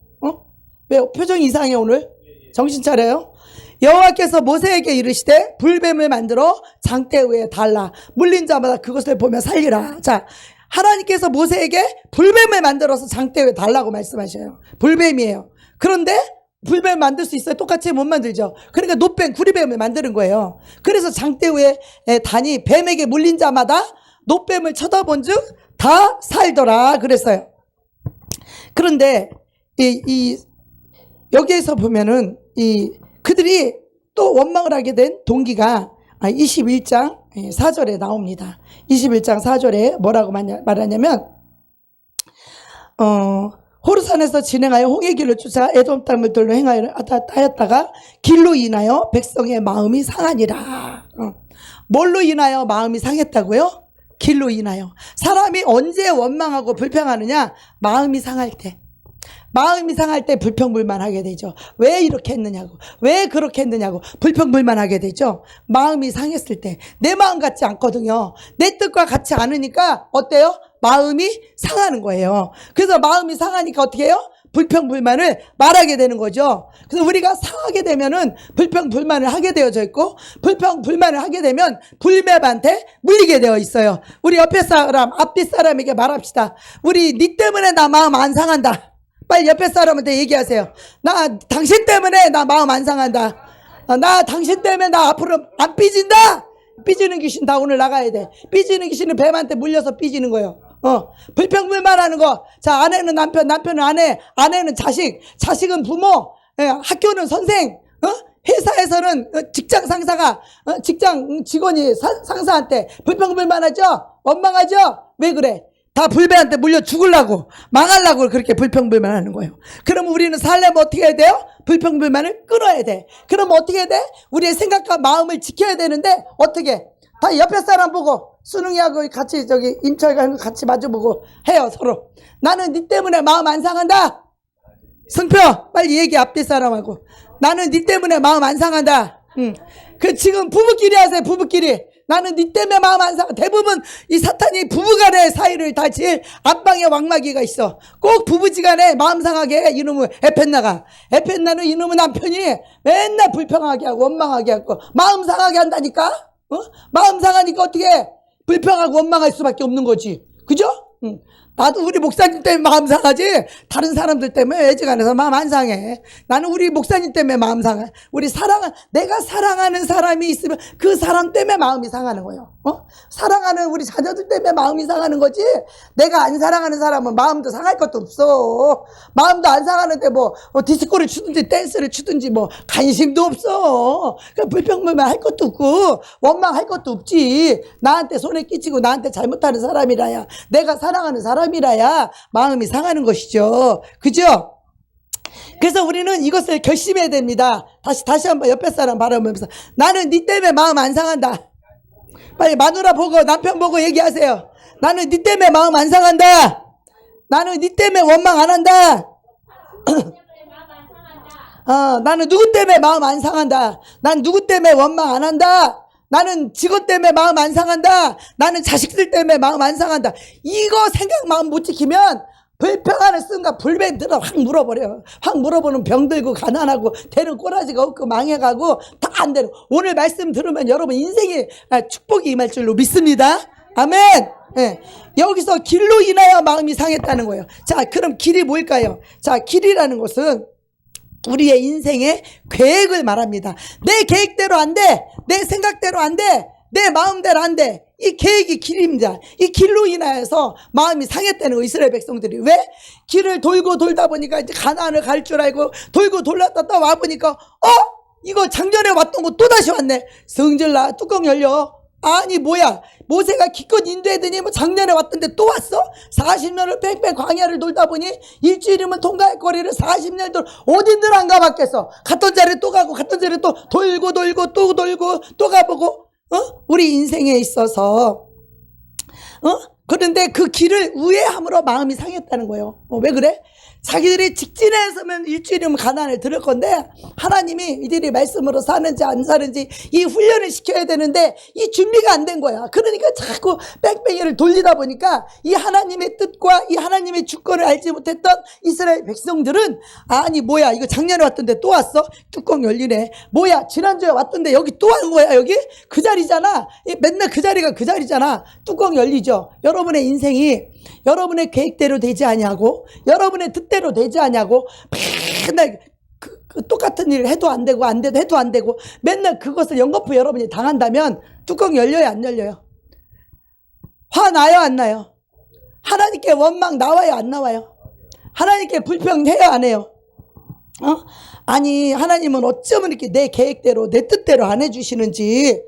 왜요? 표정이 이상해 오늘. 정신 차려요. 여호와께서 모세에게 이르시되 불뱀을 만들어 장대 위에 달라. 물린 자마다 그것을 보며 살리라. 자, 하나님께서 모세에게 불뱀을 만들어서 장대 위에 달라고 말씀하셔요. 불뱀이에요. 그런데 불뱀 만들 수 있어요? 똑같이 못 만들죠. 그러니까 노뱀, 구리뱀을 만드는 거예요. 그래서 장대 위에 다니 뱀에게 물린 자마다 노뱀을 쳐다본 즉 다 살더라 그랬어요. 그런데 여기에서 보면은 그들이 또 원망을 하게 된 동기가 21장 4절에 나옵니다. 21장 4절에 뭐라고 말하냐면 호르산에서 진행하여 홍해 길을 쫓아 에돔 땅을 돌로 행하였다가 길로 인하여 백성의 마음이 상하니라. 뭘로 인하여 마음이 상했다고요? 길로 인하여. 사람이 언제 원망하고 불평하느냐? 마음이 상할 때. 마음이 상할 때 불평불만하게 되죠. 왜 이렇게 했느냐고, 왜 그렇게 했느냐고 불평불만하게 되죠. 마음이 상했을 때. 내 마음 같지 않거든요. 내 뜻과 같지 않으니까 어때요? 마음이 상하는 거예요. 그래서 마음이 상하니까 어떻게 해요? 불평불만을 말하게 되는 거죠. 그래서 우리가 상하게 되면은 불평불만을 하게 되어져 있고, 불평불만을 하게 되면 불뱀한테 물리게 되어 있어요. 우리 옆에 사람, 앞뒤 사람에게 말합시다. 우리 니 때문에 나 마음 안 상한다. 빨리 옆에 사람한테 얘기하세요. 나 당신 때문에 나 마음 안 상한다. 나 당신 때문에 나 앞으로 안 삐진다. 삐지는 귀신 다 오늘 나가야 돼. 삐지는 귀신은 뱀한테 물려서 삐지는 거예요. 불평불만하는 거. 자, 아내는 남편, 남편은 아내, 아내는 자식, 자식은 부모, 학교는 선생, 회사에서는 직장 상사가, 직장 직원이 상사한테 불평불만하죠? 원망하죠? 왜 그래? 다 불뱀한테 물려 죽으려고, 망하려고 그렇게 불평불만하는 거예요. 그럼 우리는 살려면 어떻게 해야 돼요? 불평불만을 끊어야 돼. 그럼 어떻게 해야 돼? 우리의 생각과 마음을 지켜야 되는데 어떻게? 다 옆에 사람 보고 순웅이하고 같이 임철과 같이 마주보고 해요. 서로. 나는 네 때문에 마음 안 상한다. 승표 빨리 얘기. 앞뒤 사람하고 나는 네 때문에 마음 안 상한다. 그 지금 부부끼리 하세요. 부부끼리 나는 네 때문에 마음 안 상해. 대부분 이 사탄이 부부간의 사이를 다 제일 앞방에 왕마귀가 있어. 꼭 부부지간에 마음 상하게 해. 이놈은 에펜나가. 에펜나는 이놈의 남편이 맨날 불평하게 하고 원망하게 하고 마음 상하게 한다니까. 마음 상하니까 어떻게 해? 불평하고 원망할 수밖에 없는 거지. 그죠? 나도 우리 목사님 때문에 마음 상하지 다른 사람들 때문에 애지간해서 마음 안 상해. 나는 우리 목사님 때문에 마음 상해. 내가 사랑하는 사람이 있으면 그 사람 때문에 마음이 상하는 거예요. 사랑하는 우리 자녀들 때문에 마음이 상하는 거지. 내가 안 사랑하는 사람은 마음도 상할 것도 없어. 마음도 안 상하는데 뭐 디스코를 추든지 댄스를 추든지 뭐 관심도 없어. 그러니까 불평불만 할 것도 없고 원망할 것도 없지. 나한테 손에 끼치고 나한테 잘못하는 사람이라야, 내가 사랑하는 사람이라야 마음이 상하는 것이죠. 그죠? 그래서 우리는 이것을 결심해야 됩니다. 다시 한번 옆에 사람 바라보면서 나는 네 때문에 마음 안 상한다. 빨리 마누라 보고 남편 보고 얘기하세요. 나는 네 때문에 마음 안 상한다. 나는 네 때문에 원망 안 한다. 나는 누구 때문에 마음 안 상한다. 난 누구 때문에 원망 안 한다. 나는 직원 때문에 마음 안 상한다. 나는 자식들 때문에 마음 안 상한다. 이거 생각 마음 못 지키면 불평하는 순간 불뱀 들어 확 물어버려. 확 물어보는 병들고 가난하고 되는 꼬라지가 없고 망해가고 다 안 되는. 오늘 말씀 들으면 여러분 인생에 축복이 임할 줄로 믿습니다. 아멘. 네. 여기서 길로 인하여 마음이 상했다는 거예요. 자, 그럼 길이 뭘까요? 자, 길이라는 것은 우리의 인생의 계획을 말합니다. 내 계획대로 안 돼. 내 생각대로 안 돼. 내 마음대로 안 돼. 이 계획이 길입니다. 이 길로 인하여서 마음이 상했다는 거, 이스라엘 백성들이. 왜? 길을 돌고 돌다 보니까 이제 가나안을 갈 줄 알고 돌고 돌렸다 또 와보니까 이거 작년에 왔던 거 또 다시 왔네. 성질나 뚜껑 열려. 아니 뭐야, 모세가 기껏 인도했더니 뭐 작년에 왔던데 또 왔어? 40년을 뺑뺑 광야를 돌다 보니 일주일이면 통과할 거리를 40년 돌 어딘들 안 가봤겠어. 갔던 자리에 또 가고 갔던 자리에 또 돌고 또 돌고 또 가보고. 우리 인생에 있어서 그런데 그 길을 우회함으로 마음이 상했다는 거예요. 왜 그래? 자기들이 직진해서면 일주일이면 가나안을 들을 건데 하나님이 이들이 말씀으로 사는지 안 사는지 이 훈련을 시켜야 되는데 이 준비가 안 된 거야. 그러니까 자꾸 뺑뺑이를 돌리다 보니까 이 하나님의 뜻과 이 하나님의 주권을 알지 못했던 이스라엘 백성들은 아니 뭐야, 이거 작년에 왔던데 또 왔어? 뚜껑 열리네. 뭐야, 지난주에 왔던데 여기 또 한 거야. 여기 그 자리잖아. 맨날 그 자리가 그 자리잖아. 뚜껑 열리죠. 여러분의 인생이 여러분의 계획대로 되지 아니하고 여러분의 뜻대로 되지 아니하고 맨날 그 똑같은 일을 해도 안 되고 안 돼도 해도 안 되고 맨날 그것을 연거푸 여러분이 당한다면 뚜껑 열려요 안 열려요? 화 나요 안 나요? 하나님께 원망 나와요 안 나와요? 하나님께 불평해요 안 해요? 아니 하나님은 어쩌면 이렇게 내 계획대로 내 뜻대로 안 해주시는지.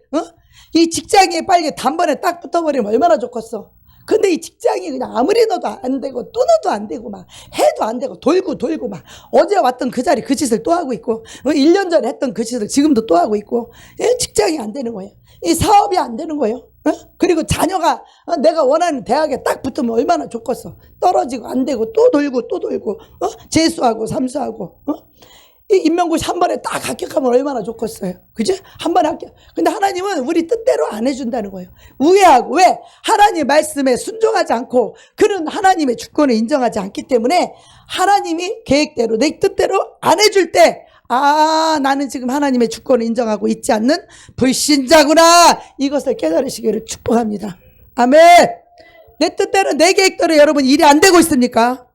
이 직장에 빨리 단번에 딱 붙어버리면 얼마나 좋겠어. 근데 이 직장이 그냥 아무리 넣어도 안 되고 또 넣어도 안 되고 막 해도 안 되고 돌고 막 어제 왔던 그 자리 그 짓을 또 하고 있고 1년 전에 했던 그 짓을 지금도 또 하고 있고 직장이 안 되는 거예요. 이 사업이 안 되는 거예요. 그리고 자녀가 내가 원하는 대학에 딱 붙으면 얼마나 좋겠어. 떨어지고 안 되고 또 돌고 재수하고 삼수하고 이 임명고시 한 번에 딱 합격하면 얼마나 좋겠어요. 그죠? 한 번에 합격. 근데 하나님은 우리 뜻대로 안 해준다는 거예요. 우회하고. 왜? 하나님 말씀에 순종하지 않고 그는 하나님의 주권을 인정하지 않기 때문에 하나님이 계획대로 내 뜻대로 안 해줄 때 나는 지금 하나님의 주권을 인정하고 있지 않는 불신자구나. 이것을 깨달으시기를 축복합니다. 아멘. 내 뜻대로 내 계획대로 여러분 일이 안 되고 있습니까?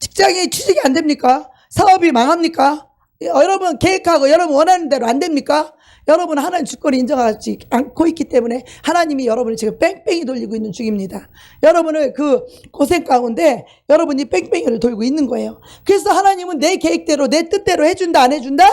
직장에 취직이 안 됩니까? 사업이 망합니까? 여러분 계획하고 여러분 원하는 대로 안 됩니까? 여러분 하나님 주권을 인정하지 않고 있기 때문에 하나님이 여러분을 지금 뺑뺑이 돌리고 있는 중입니다. 여러분을 그 고생 가운데 여러분이 뺑뺑이를 돌고 있는 거예요. 그래서 하나님은 내 계획대로 내 뜻대로 해준다 안 해준다?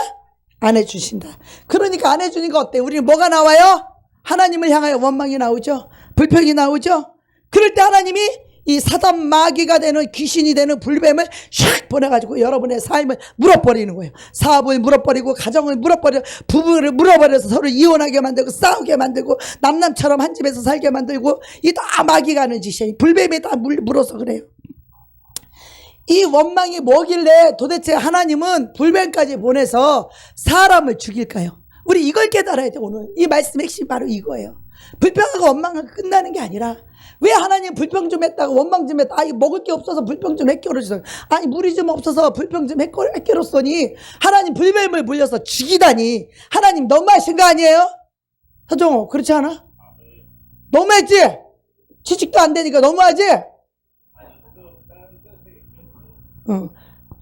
안 해주신다. 그러니까 안 해주니까 어때? 우리는 뭐가 나와요? 하나님을 향하여 원망이 나오죠. 불평이 나오죠. 그럴 때 하나님이 이 사단 마귀가 되는 귀신이 되는 불뱀을 샥 보내가지고 여러분의 삶을 물어버리는 거예요. 사업을 물어버리고 가정을 물어버려 부부를 물어버려서 서로 이혼하게 만들고 싸우게 만들고 남남처럼 한 집에서 살게 만들고 이 다 마귀가 하는 짓이에요. 불뱀이 다 물어서 그래요. 이 원망이 뭐길래 도대체 하나님은 불뱀까지 보내서 사람을 죽일까요? 우리 이걸 깨달아야 돼. 오늘 이 말씀의 핵심 바로 이거예요. 불평하고 원망하고 끝나는 게 아니라 왜 하나님 불평 좀 했다고 원망 좀 했다. 아니 먹을 게 없어서 불평 좀 했겨로서 아니 물이 좀 없어서 불평 좀 했겨로서니 하나님 불뱀을 물려서 죽이다니 하나님 너무하신 거 아니에요? 서정호 그렇지 않아? 너무했지? 취직도 안 되니까 너무하지?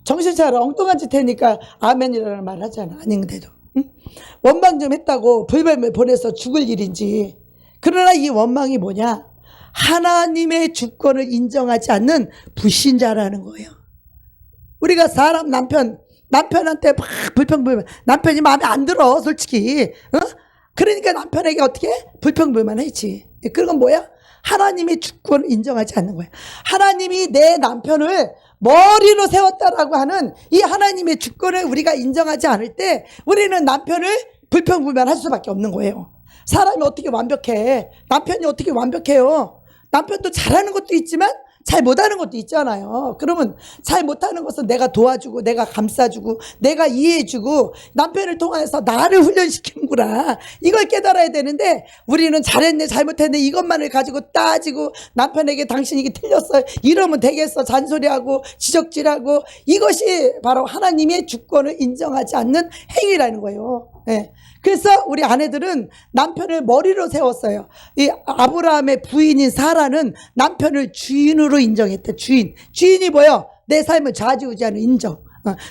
정신 차려. 엉뚱한 짓 하니까 아멘이라는 말 하잖아. 아닌데도 응? 원망 좀 했다고 불뱀을 보내서 죽을 일인지. 그러나 이 원망이 뭐냐? 하나님의 주권을 인정하지 않는 불신자라는 거예요. 우리가 사람 남편한테 막 불평불만 남편이 마음에 안 들어 솔직히 그러니까 남편에게 어떻게 불평불만하지. 그건 뭐야? 하나님의 주권을 인정하지 않는 거야. 하나님이 내 남편을 머리로 세웠다라고 하는 이 하나님의 주권을 우리가 인정하지 않을 때 우리는 남편을 불평불만할 수밖에 없는 거예요. 사람이 어떻게 완벽해? 남편이 어떻게 완벽해요? 남편도 잘하는 것도 있지만 잘 못하는 것도 있잖아요. 그러면 잘 못하는 것은 내가 도와주고 내가 감싸주고 내가 이해해주고 남편을 통해서 나를 훈련시키는구나. 이걸 깨달아야 되는데 우리는 잘했네 잘못했네 이것만을 가지고 따지고 남편에게 당신이 이게 틀렸어 이러면 되겠어 잔소리하고 지적질하고 이것이 바로 하나님의 주권을 인정하지 않는 행위라는 거예요. 네. 그래서 우리 아내들은 남편을 머리로 세웠어요. 이 아브라함의 부인인 사라는 남편을 주인으로 인정했대. 주인이 뭐예요? 내 삶을 좌지우지하는 인정.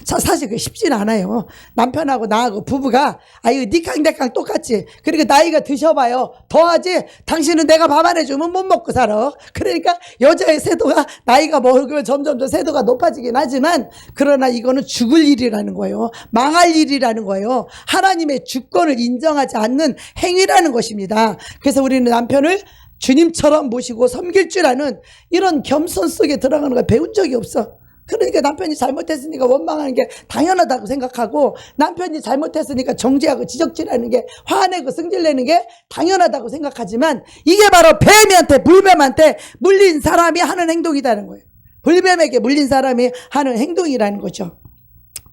사실 그게 쉽진 않아요. 남편하고 나하고 부부가 이거 니캉내캉 똑같지. 그러니까 나이가 드셔봐요. 더하지. 당신은 내가 밥 안 해주면 못 먹고 살아. 그러니까 여자의 세도가 나이가 먹으면 점점 더 세도가 높아지긴 하지만 그러나 이거는 죽을 일이라는 거예요. 망할 일이라는 거예요. 하나님의 주권을 인정하지 않는 행위라는 것입니다. 그래서 우리는 남편을 주님처럼 모시고 섬길 줄 아는 이런 겸손 속에 들어가는 걸 배운 적이 없어. 그러니까 남편이 잘못했으니까 원망하는 게 당연하다고 생각하고 남편이 잘못했으니까 정죄하고 지적질하는 게 화내고 승질내는 게 당연하다고 생각하지만 이게 바로 뱀한테 불뱀한테 물린 사람이 하는 행동이라는 거예요. 불뱀에게 물린 사람이 하는 행동이라는 거죠.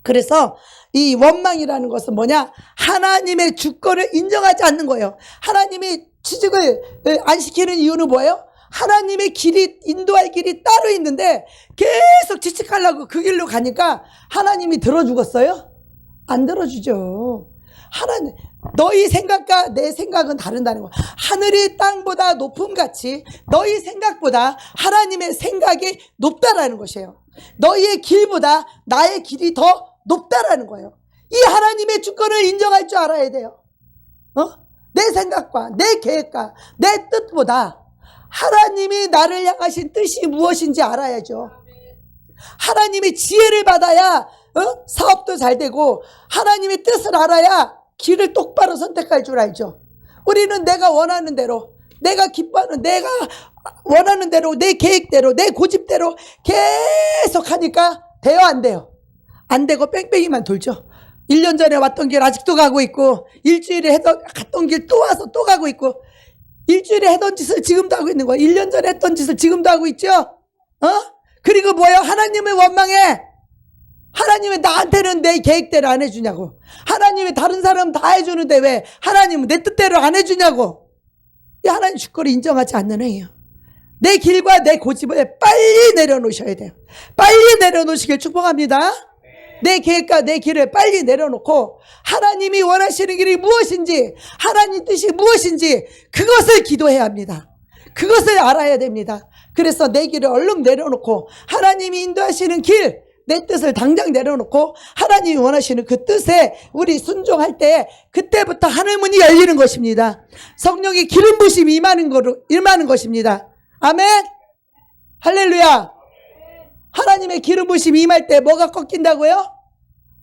그래서 이 원망이라는 것은 뭐냐? 하나님의 주권을 인정하지 않는 거예요. 하나님이 취직을 안 시키는 이유는 뭐예요? 하나님의 길이 인도할 길이 따로 있는데 계속 지식하려고 그 길로 가니까 하나님이 들어주겠어요? 안 들어주죠. 하나님 너희 생각과 내 생각은 다른다는 거야. 하늘이 땅보다 높음같이 너희 생각보다 하나님의 생각이 높다라는 것이에요. 너희의 길보다 나의 길이 더 높다라는 거예요. 이 하나님의 주권을 인정할 줄 알아야 돼요. 내 생각과 내 계획과 내 뜻보다 하나님이 나를 향하신 뜻이 무엇인지 알아야죠. 하나님의 지혜를 받아야 사업도 잘 되고 하나님의 뜻을 알아야 길을 똑바로 선택할 줄 알죠. 우리는 내가 원하는 대로 내가 기뻐하는 내가 원하는 대로 내 계획대로 내 고집대로 계속 하니까 돼요 안 돼요? 안 되고 뺑뺑이만 돌죠. 1년 전에 왔던 길 아직도 가고 있고 일주일에 갔던 길 또 와서 또 가고 있고 일주일에 하던 짓을 지금도 하고 있는 거야. 1년 전에 했던 짓을 지금도 하고 있죠. 그리고 뭐예요? 하나님을 원망해. 하나님은 나한테는 내 계획대로 안 해주냐고. 하나님이 다른 사람 다 해주는데 왜 하나님은 내 뜻대로 안 해주냐고. 이 하나님 주권을 인정하지 않는 행위예요. 내 길과 내 고집을 빨리 내려놓으셔야 돼요. 빨리 내려놓으시길 축복합니다. 내 계획과 내 길을 빨리 내려놓고 하나님이 원하시는 길이 무엇인지 하나님 뜻이 무엇인지 그것을 기도해야 합니다. 그것을 알아야 됩니다. 그래서 내 길을 얼른 내려놓고 하나님이 인도하시는 길 내 뜻을 당장 내려놓고 하나님이 원하시는 그 뜻에 우리 순종할 때 그때부터 하늘문이 열리는 것입니다. 성령의 기름 부심이 임하는 것입니다. 아멘. 할렐루야. 하나님의 기름 부심이 임할 때 뭐가 꺾인다고요?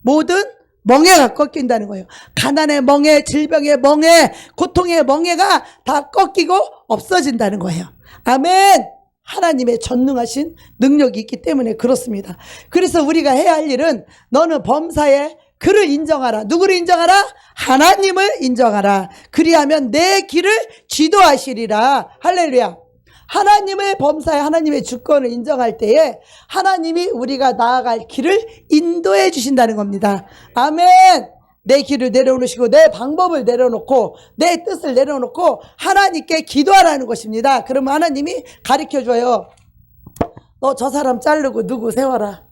모든 멍에가 꺾인다는 거예요. 가난의 멍에, 질병의 멍에, 고통의 멍에가 다 꺾이고 없어진다는 거예요. 아멘. 하나님의 전능하신 능력이 있기 때문에 그렇습니다. 그래서 우리가 해야 할 일은 너는 범사에 그를 인정하라. 누구를 인정하라? 하나님을 인정하라. 그리하면 내 길을 지도하시리라. 할렐루야. 하나님을 범사에 하나님의 주권을 인정할 때에 하나님이 우리가 나아갈 길을 인도해 주신다는 겁니다. 아멘. 내 길을 내려놓으시고 내 방법을 내려놓고 내 뜻을 내려놓고 하나님께 기도하라는 것입니다. 그러면 하나님이 가르쳐줘요. 너 저 사람 자르고 누구 세워라.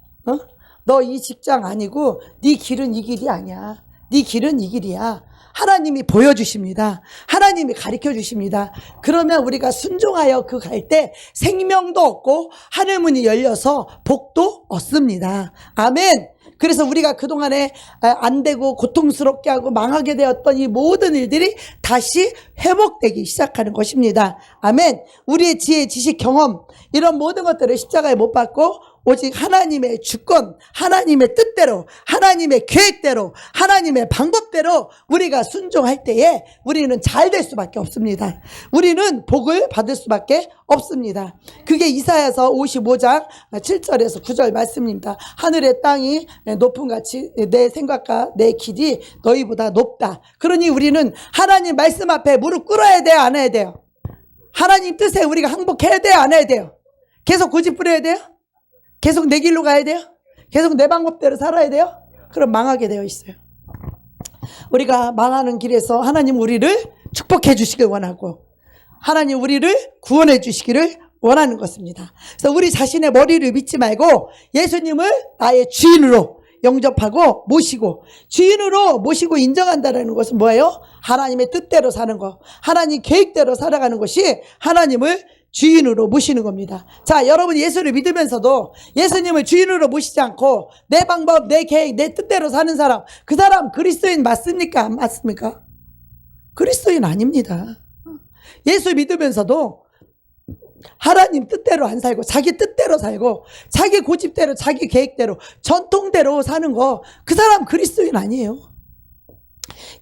너 이 직장 아니고 네 길은 이 길이 아니야. 네 길은 이 길이야. 하나님이 보여주십니다. 하나님이 가르쳐주십니다. 그러면 우리가 순종하여 그 갈 때 생명도 얻고 하늘문이 열려서 복도 얻습니다. 아멘. 그래서 우리가 그동안에 안 되고 고통스럽게 하고 망하게 되었던 이 모든 일들이 다시 회복되기 시작하는 것입니다. 아멘. 우리의 지혜, 지식, 경험 이런 모든 것들을 십자가에 못 박고 오직 하나님의 주권, 하나님의 뜻대로, 하나님의 계획대로, 하나님의 방법대로 우리가 순종할 때에 우리는 잘 될 수밖에 없습니다. 우리는 복을 받을 수밖에 없습니다. 그게 이사야서 55장 7절에서 9절 말씀입니다. 하늘의 땅이 높음같이 내 생각과 내 길이 너희보다 높다. 그러니 우리는 하나님 말씀 앞에 무릎 꿇어야 돼요, 안 해야 돼요? 하나님 뜻에 우리가 항복해야 돼요, 안 해야 돼요? 계속 고집 부려야 돼요? 계속 내 길로 가야 돼요? 계속 내 방법대로 살아야 돼요? 그럼 망하게 되어 있어요. 우리가 망하는 길에서 하나님 우리를 축복해 주시길 원하고 하나님 우리를 구원해 주시기를 원하는 것입니다. 그래서 우리 자신의 머리를 믿지 말고 예수님을 나의 주인으로 영접하고 모시고 주인으로 모시고 인정한다는 것은 뭐예요? 하나님의 뜻대로 사는 것, 하나님 계획대로 살아가는 것이 하나님을 주인으로 모시는 겁니다. 자, 여러분 예수를 믿으면서도 예수님을 주인으로 모시지 않고 내 방법, 내 계획, 내 뜻대로 사는 사람, 그 사람 그리스도인 맞습니까? 안 맞습니까? 그리스도인 아닙니다. 예수 믿으면서도 하나님 뜻대로 안 살고 자기 뜻대로 살고 자기 고집대로 자기 계획대로 전통대로 사는 거, 그 사람 그리스도인 아니에요.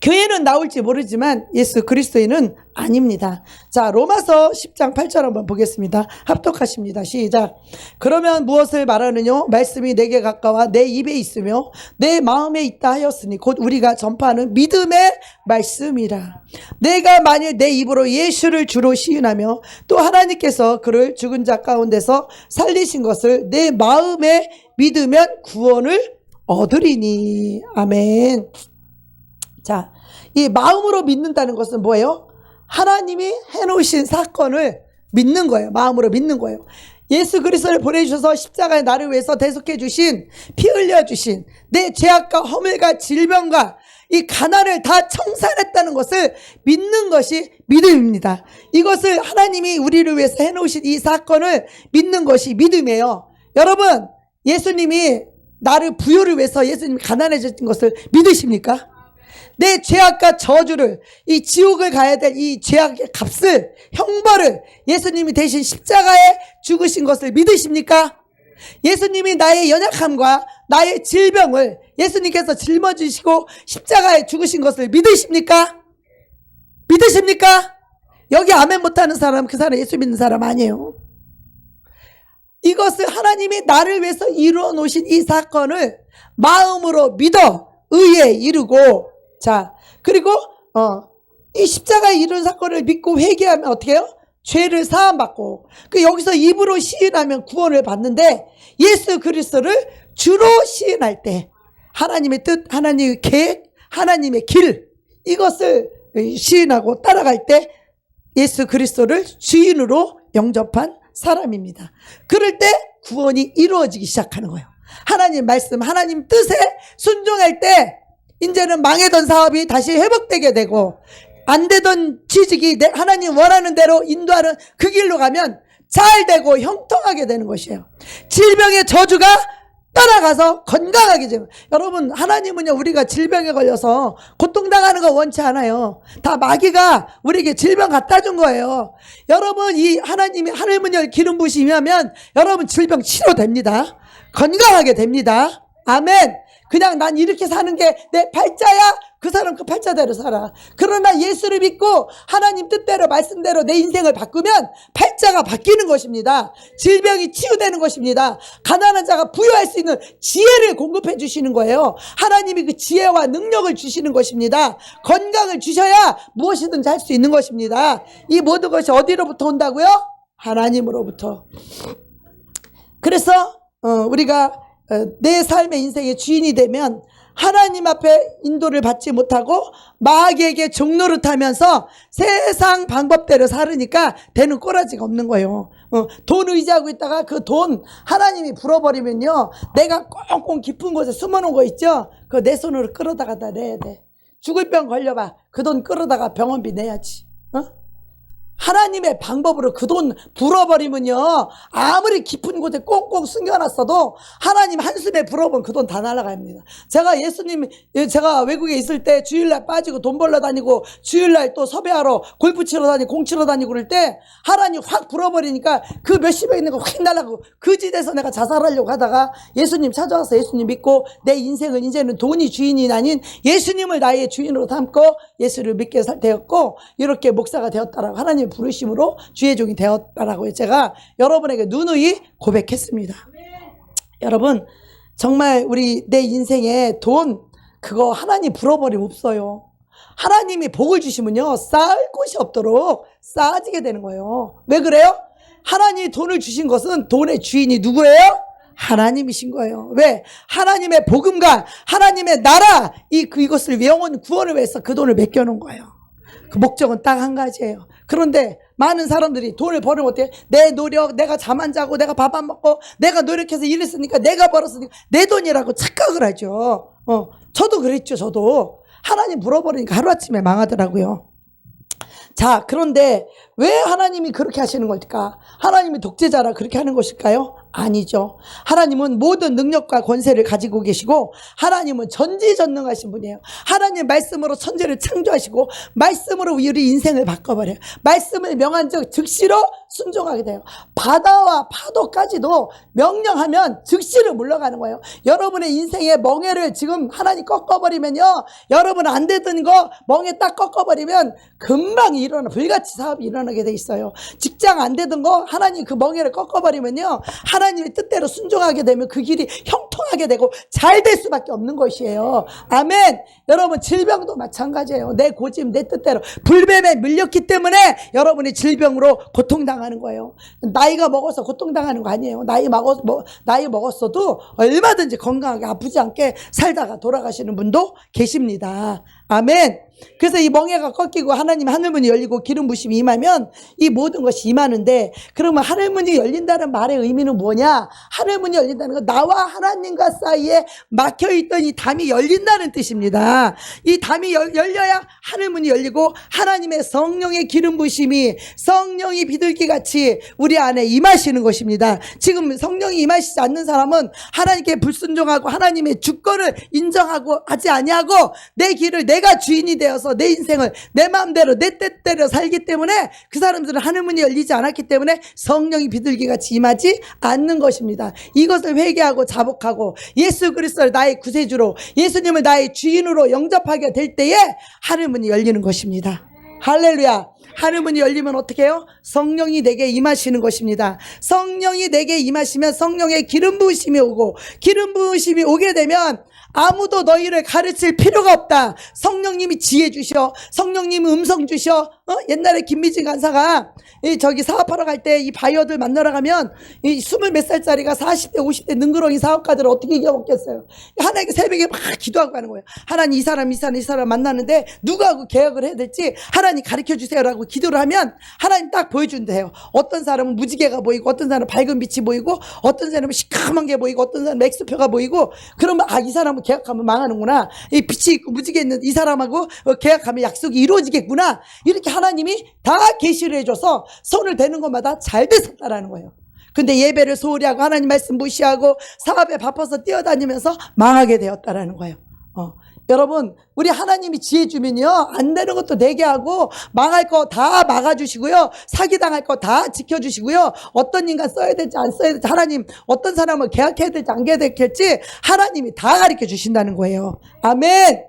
교회는 나올지 모르지만 예수 그리스도인은 아닙니다. 자, 로마서 10장 8절 한번 보겠습니다. 합독하십니다. 시작. 그러면 무엇을 말하느냐? 말씀이 내게 가까워 내 입에 있으며 내 마음에 있다 하였으니 곧 우리가 전파하는 믿음의 말씀이라. 내가 만일 내 입으로 예수를 주로 시인하며 또 하나님께서 그를 죽은 자 가운데서 살리신 것을 내 마음에 믿으면 구원을 얻으리니. 아멘. 자, 이 마음으로 믿는다는 것은 뭐예요? 하나님이 해놓으신 사건을 믿는 거예요. 마음으로 믿는 거예요. 예수 그리스도를 보내주셔서 십자가에 나를 위해서 대속해 주신, 피 흘려 주신 내 죄악과 허물과 질병과 이 가난을 다 청산했다는 것을 믿는 것이 믿음입니다. 이것을 하나님이 우리를 위해서 해놓으신 이 사건을 믿는 것이 믿음이에요. 여러분, 예수님이 나를 부요를 위해서 예수님이 가난해졌던 것을 믿으십니까? 내 죄악과 저주를, 이 지옥을 가야 될 이 죄악의 값을, 형벌을 예수님이 대신 십자가에 죽으신 것을 믿으십니까? 예수님이 나의 연약함과 나의 질병을 예수님께서 짊어지시고 십자가에 죽으신 것을 믿으십니까? 믿으십니까? 여기 아멘 못하는 사람, 그 사람 예수 믿는 사람 아니에요. 이것을 하나님이 나를 위해서 이루어 놓으신 이 사건을 마음으로 믿어 의에 이르고, 자, 그리고 이 십자가에 이른 사건을 믿고 회개하면 어떻게 해요? 죄를 사함받고, 그 여기서 입으로 시인하면 구원을 받는데, 예수 그리스도를 주로 시인할 때 하나님의 뜻, 하나님의 계획, 하나님의 길, 이것을 시인하고 따라갈 때 예수 그리스도를 주인으로 영접한 사람입니다. 그럴 때 구원이 이루어지기 시작하는 거예요. 하나님 말씀, 하나님 뜻에 순종할 때 이제는 망했던 사업이 다시 회복되게 되고, 안 되던 취직이 하나님 원하는 대로 인도하는 그 길로 가면 잘 되고 형통하게 되는 것이에요. 질병의 저주가 떠나가서 건강하게 되는. 여러분, 하나님은요, 우리가 질병에 걸려서 고통당하는 거 원치 않아요. 다 마귀가 우리에게 질병 갖다 준 거예요. 여러분, 이 하나님이 하늘문 열 기름 부으심이 임하면 여러분 질병 치료됩니다. 건강하게 됩니다. 아멘. 그냥 난 이렇게 사는 게 내 팔자야. 그 사람 그 팔자대로 살아. 그러나 예수를 믿고 하나님 뜻대로 말씀대로 내 인생을 바꾸면 팔자가 바뀌는 것입니다. 질병이 치유되는 것입니다. 가난한 자가 부유할 수 있는 지혜를 공급해 주시는 거예요. 하나님이 그 지혜와 능력을 주시는 것입니다. 건강을 주셔야 무엇이든지 할 수 있는 것입니다. 이 모든 것이 어디로부터 온다고요? 하나님으로부터. 그래서 우리가 내 삶의 인생의 주인이 되면 하나님 앞에 인도를 받지 못하고 마귀에게 종노릇하면서 세상 방법대로 살으니까 되는 꼬라지가 없는 거예요. 돈 의지하고 있다가 그 돈 하나님이 불어버리면요, 내가 꽁꽁 깊은 곳에 숨어놓은 거 있죠? 그거 내 손으로 끌어다가 내야 돼. 죽을 병 걸려봐. 그 돈 끌어다가 병원비 내야지. 하나님의 방법으로 그 돈 불어버리면요, 아무리 깊은 곳에 꽁꽁 숨겨놨어도 하나님 한숨에 불어보면 그 돈 다 날아갑니다. 제가 외국에 있을 때 주일날 빠지고 돈 벌러 다니고 주일날 또 섭외하러 골프 치러 다니고 공 치러 다니고 그럴 때 하나님 확 불어버리니까 그 몇십에 있는 거 확 날아가고, 그 지대에서 내가 자살하려고 하다가 예수님 찾아와서 예수님 믿고 내 인생은 이제는 돈이 주인이 아닌 예수님을 나의 주인으로 삼고 예수를 믿게 되었고, 이렇게 목사가 되었다라고 하나님 부르심으로 주의 종이 되었다라고 제가 여러분에게 누누이 고백했습니다. 여러분, 정말 우리 내 인생에 돈 그거 하나님 불어버리면 없어요. 하나님이 복을 주시면요, 쌓을 곳이 없도록 쌓아지게 되는 거예요. 왜 그래요? 하나님이 돈을 주신 것은 돈의 주인이 누구예요? 하나님이신 거예요. 왜? 하나님의 복음과 하나님의 나라, 이것을 영원 구원을 위해서 그 돈을 맡겨놓은 거예요. 그 목적은 딱 한 가지예요. 그런데 많은 사람들이 돈을 벌으면 어때요? 내 노력, 내가 잠 안 자고 내가 밥 안 먹고 내가 노력해서 일했으니까 내가 벌었으니까 내 돈이라고 착각을 하죠. 저도 그랬죠. 저도 하나님 물어버리니까 하루아침에 망하더라고요. 자, 그런데 왜 하나님이 그렇게 하시는 걸까? 하나님이 독재자라 그렇게 하는 것일까요? 아니죠. 하나님은 모든 능력과 권세를 가지고 계시고, 하나님은 전지전능하신 분이에요. 하나님 말씀으로 천지를 창조하시고 말씀으로 우리 인생을 바꿔버려요. 말씀을 명한 즉 즉시로 순종하게 돼요. 바다와 파도까지도 명령하면 즉시로 물러가는 거예요. 여러분의 인생의 멍에를 지금 하나님 꺾어버리면요, 여러분 안 되던 거 멍에 딱 꺾어버리면 금방 불같이 사업이 일어나게 돼 있어요. 직장 안 되던 거 하나님 그 멍에를 꺾어버리면요, 하나님의 뜻대로 순종하게 되면 그 길이 형통하게 되고 잘 될 수밖에 없는 것이에요. 아멘. 여러분, 질병도 마찬가지예요. 내 고집, 내 뜻대로 불뱀에 물렸기 때문에 여러분이 질병으로 고통당하는 거예요. 나이가 먹어서 고통당하는 거 아니에요. 나이 먹었어도 얼마든지 건강하게 아프지 않게 살다가 돌아가시는 분도 계십니다. 아멘. 그래서 이 멍에가 꺾이고 하나님 하늘문이 열리고 기름 부심이 임하면 이 모든 것이 임하는데, 그러면 하늘문이 열린다는 말의 의미는 뭐냐? 하늘문이 열린다는 건 나와 하나님과 사이에 막혀있던 이 담이 열린다는 뜻입니다. 이 담이 열려야 하늘문이 열리고 하나님의 성령의 기름 부심이, 성령이 비둘기같이 우리 안에 임하시는 것입니다. 지금 성령이 임하시지 않는 사람은 하나님께 불순종하고 하나님의 주권을 인정하고 하지 아니하고 내 길을 내가 주인이 되어서 내 인생을 내 마음대로 내 뜻대로 살기 때문에 그 사람들은 하늘문이 열리지 않았기 때문에 성령이 비둘기같이 임하지 않는 것입니다. 이것을 회개하고 자복하고 예수 그리스도를 나의 구세주로, 예수님을 나의 주인으로 영접하게 될 때에 하늘문이 열리는 것입니다. 할렐루야. 하늘문이 열리면 어떻게 해요? 성령이 내게 임하시는 것입니다. 성령이 내게 임하시면 성령의 기름 부으심이 오고, 기름 부으심이 오게 되면 아무도 너희를 가르칠 필요가 없다. 성령님이 지혜 주셔. 성령님이 음성 주셔. 옛날에 김미진 간사가 사업하러 갈 때 이 바이어들 만나러 가면 이 20몇 살짜리가 40대 50대 능그렁이 사업가들을 어떻게 이겨먹겠어요. 하나님께 새벽에 막 기도하고 가는 거예요. 하나님 이 사람 만나는데 누구하고 계약을 해야 될지 하나님 가르쳐 주세요라고 기도를 하면 하나님 딱 보여준대요. 어떤 사람은 무지개가 보이고, 어떤 사람은 밝은 빛이 보이고, 어떤 사람은 시커먼 게 보이고, 어떤 사람은 X표가 보이고, 그러면 이 사람은 계약하면 망하는구나. 이 빛이 있고 무지개 있는 이 사람하고 계약하면 약속이 이루어지겠구나. 이렇게 하나님이 다 계시를 해줘서 손을 대는 것마다 잘 됐었다라는 거예요. 근데 예배를 소홀히 하고 하나님 말씀 무시하고 사업에 바빠서 뛰어다니면서 망하게 되었다라는 거예요. 여러분, 우리 하나님이 지혜 주면요, 안 되는 것도 되게 하고 망할 거 다 막아주시고요, 사기당할 거 다 지켜주시고요, 어떤 인간 써야 될지 안 써야 될지, 하나님 어떤 사람을 계약해야 될지 안 계약해야 될지 하나님이 다 가르쳐 주신다는 거예요. 아멘.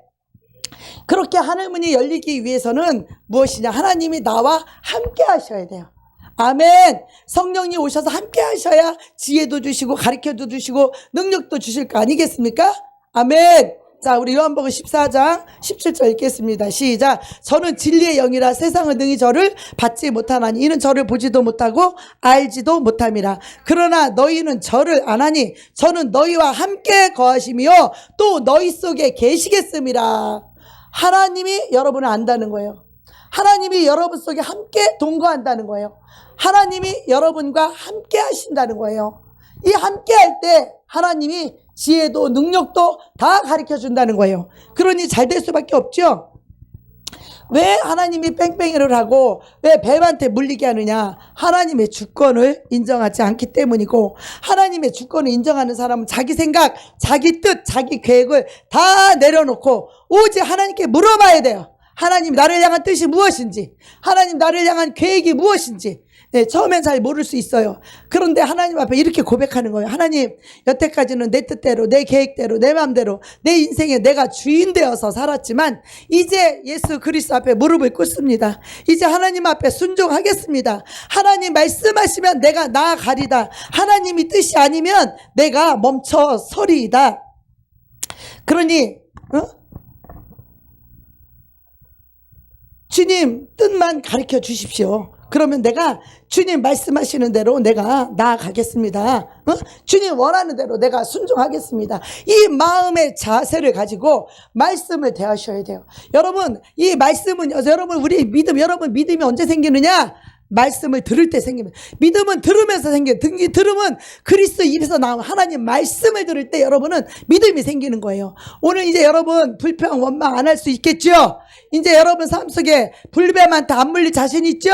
그렇게 하늘문이 열리기 위해서는 무엇이냐? 하나님이 나와 함께 하셔야 돼요. 아멘. 성령이 오셔서 함께 하셔야 지혜도 주시고 가르쳐도 주시고 능력도 주실 거 아니겠습니까? 아멘. 자, 우리 요한복음 14장 17절 읽겠습니다. 시작. 저는 진리의 영이라 세상은 능히 저를 받지 못하나니 이는 저를 보지도 못하고 알지도 못함이라. 그러나 너희는 저를 아나니 저는 너희와 함께 거하시며 또 너희 속에 계시겠음이라. 하나님이 여러분을 안다는 거예요. 하나님이 여러분 속에 함께 동거한다는 거예요. 하나님이 여러분과 함께 하신다는 거예요. 이 함께 할 때 하나님이 지혜도 능력도 다 가르쳐 준다는 거예요. 그러니 잘 될 수밖에 없죠. 왜 하나님이 뺑뺑이를 하고 왜 뱀한테 물리게 하느냐? 하나님의 주권을 인정하지 않기 때문이고, 하나님의 주권을 인정하는 사람은 자기 생각, 자기 뜻, 자기 계획을 다 내려놓고 오직 하나님께 물어봐야 돼요. 하나님 나를 향한 뜻이 무엇인지, 하나님 나를 향한 계획이 무엇인지. 네, 처음엔 잘 모를 수 있어요. 그런데 하나님 앞에 이렇게 고백하는 거예요. 하나님, 여태까지는 내 뜻대로, 내 계획대로, 내 마음대로 내 인생에 내가 주인 되어서 살았지만 이제 예수 그리스도 앞에 무릎을 꿇습니다. 이제 하나님 앞에 순종하겠습니다. 하나님 말씀하시면 내가 나아가리다. 하나님이 뜻이 아니면 내가 멈춰 서리이다. 그러니 주님 뜻만 가르쳐 주십시오. 그러면 내가 주님 말씀하시는 대로 내가 나아가겠습니다. 주님 원하는 대로 내가 순종하겠습니다. 이 마음의 자세를 가지고 말씀을 대하셔야 돼요. 여러분, 이 말씀은 여러분 우리 믿음, 여러분 믿음이 언제 생기느냐? 말씀을 들을 때 생깁니다. 믿음은 들으면서 생겨요. 들음은 그리스도 입에서 나온 하나님 말씀을 들을 때 여러분은 믿음이 생기는 거예요. 오늘 이제 여러분 불평 원망 안 할 수 있겠죠? 이제 여러분 삶 속에 불뱀한테 안 물릴 자신 있죠?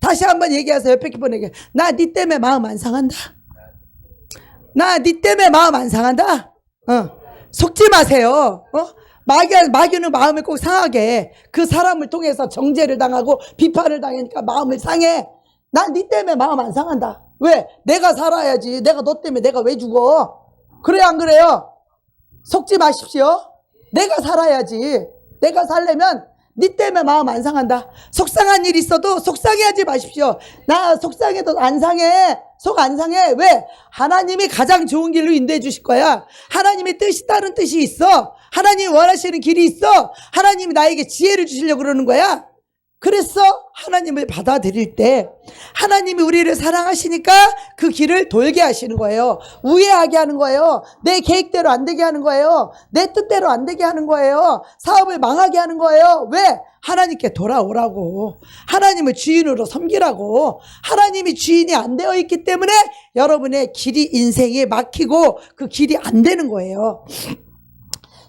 다시 한번 얘기하세요. 옆에 분에게. 나 니 때문에 마음 안 상한다. 나 니 때문에 마음 안 상한다. 속지 마세요. 마귀는 마음을 꼭 상하게 해. 그 사람을 통해서 정죄를 당하고 비판을 당하니까 마음을 상해. 난 니 때문에 마음 안 상한다. 왜? 내가 살아야지. 내가 너 때문에 내가 왜 죽어? 그래 안 그래요? 속지 마십시오. 내가 살아야지. 내가 살려면 니 때문에 마음 안 상한다. 속상한 일 있어도 속상해하지 마십시오. 나 속상해도 안 상해. 속 안 상해. 왜? 하나님이 가장 좋은 길로 인도해 주실 거야. 하나님의 뜻이 다른 뜻이 있어. 하나님이 원하시는 길이 있어. 하나님이 나에게 지혜를 주시려고 그러는 거야. 그래서 하나님을 받아들일 때 하나님이 우리를 사랑하시니까 그 길을 돌게 하시는 거예요. 우회하게 하는 거예요. 내 계획대로 안 되게 하는 거예요. 내 뜻대로 안 되게 하는 거예요. 사업을 망하게 하는 거예요. 왜? 하나님께 돌아오라고. 하나님을 주인으로 섬기라고. 하나님이 주인이 안 되어 있기 때문에 여러분의 길이 인생에 막히고 그 길이 안 되는 거예요.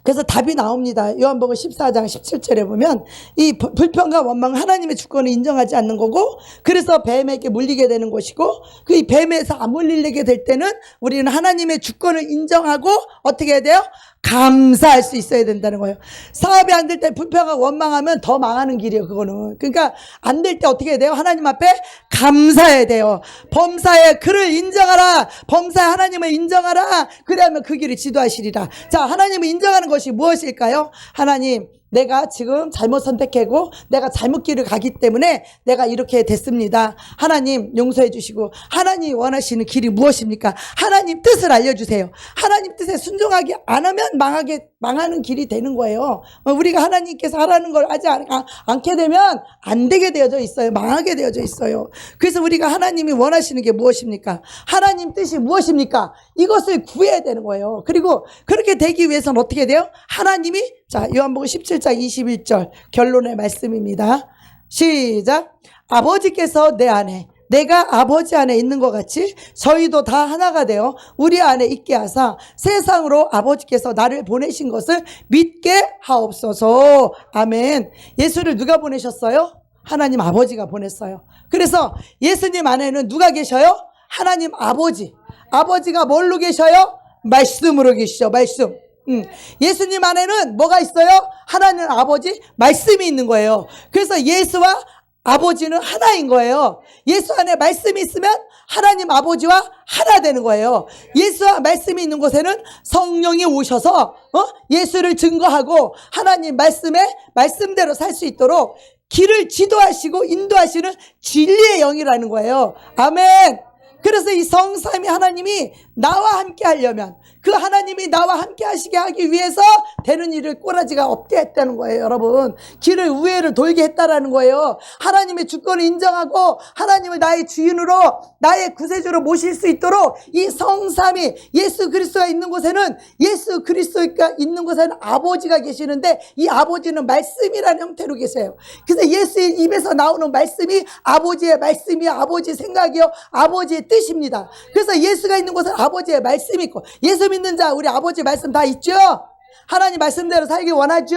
그래서 답이 나옵니다. 요한복음 14장 17절에 보면 이 불평과 원망은 하나님의 주권을 인정하지 않는 거고, 그래서 뱀에게 물리게 되는 것이고, 그 뱀에서 안 물리게 될 때는 우리는 하나님의 주권을 인정하고 어떻게 해야 돼요? 감사할 수 있어야 된다는 거예요. 사업이 안 될 때 불평하고 원망하면 더 망하는 길이에요. 그거는. 그러니까 안 될 때 어떻게 해야 돼요? 하나님 앞에 감사해야 돼요. 범사에 그를 인정하라. 범사에 하나님을 인정하라. 그러면 그 길을 지도하시리라. 자, 하나님을 인정하는 것이 무엇일까요? 하나님, 내가 지금 잘못 선택하고 내가 잘못 길을 가기 때문에 내가 이렇게 됐습니다. 하나님 용서해 주시고, 하나님이 원하시는 길이 무엇입니까? 하나님 뜻을 알려주세요. 하나님 뜻에 순종하지 않으면 망하는 길이 되는 거예요. 우리가 하나님께서 하라는 걸 하지 않게 되면 안 되게 되어져 있어요. 망하게 되어져 있어요. 그래서 우리가 하나님이 원하시는 게 무엇입니까? 하나님 뜻이 무엇입니까? 이것을 구해야 되는 거예요. 그리고 그렇게 되기 위해서는 어떻게 돼요? 하나님이, 자, 요한복음 17장 21절 결론의 말씀입니다. 시작. 아버지께서 내 안에, 내가 아버지 안에 있는 것 같이 저희도 다 하나가 되어 우리 안에 있게 하사 세상으로 아버지께서 나를 보내신 것을 믿게 하옵소서. 아멘. 예수를 누가 보내셨어요? 하나님 아버지가 보냈어요. 그래서 예수님 안에는 누가 계셔요? 하나님 아버지. 아버지가 뭘로 계셔요? 말씀으로 계시죠. 말씀. 예수님 안에는 뭐가 있어요? 하나님 아버지 말씀이 있는 거예요. 그래서 예수와 아버지는 하나인 거예요. 예수 안에 말씀이 있으면 하나님 아버지와 하나 되는 거예요. 예수와 말씀이 있는 곳에는 성령이 오셔서 예수를 증거하고 하나님 말씀대로 살 수 있도록 길을 지도하시고 인도하시는 진리의 영이라는 거예요. 아멘. 그래서 이 성삼위 하나님이 나와 함께 하려면, 그 하나님이 나와 함께 하시게 하기 위해서 되는 일을 꼬라지가 없게 했다는 거예요. 여러분, 길을 우회를 돌게 했다라는 거예요. 하나님의 주권을 인정하고 하나님을 나의 주인으로, 나의 구세주로 모실 수 있도록 이 성삼위 예수 그리스도가 있는 곳에는, 예수 그리스도가 있는 곳에는 아버지가 계시는데, 이 아버지는 말씀이라는 형태로 계세요. 그래서 예수의 입에서 나오는 말씀이 아버지의 말씀이요, 아버지의 생각이요, 아버지의 뜻입니다. 그래서 예수가 있는 곳은 아버지의 말씀이 있고, 예수 믿는 자 우리 아버지 말씀 다 있죠? 하나님 말씀대로 살기 원하죠?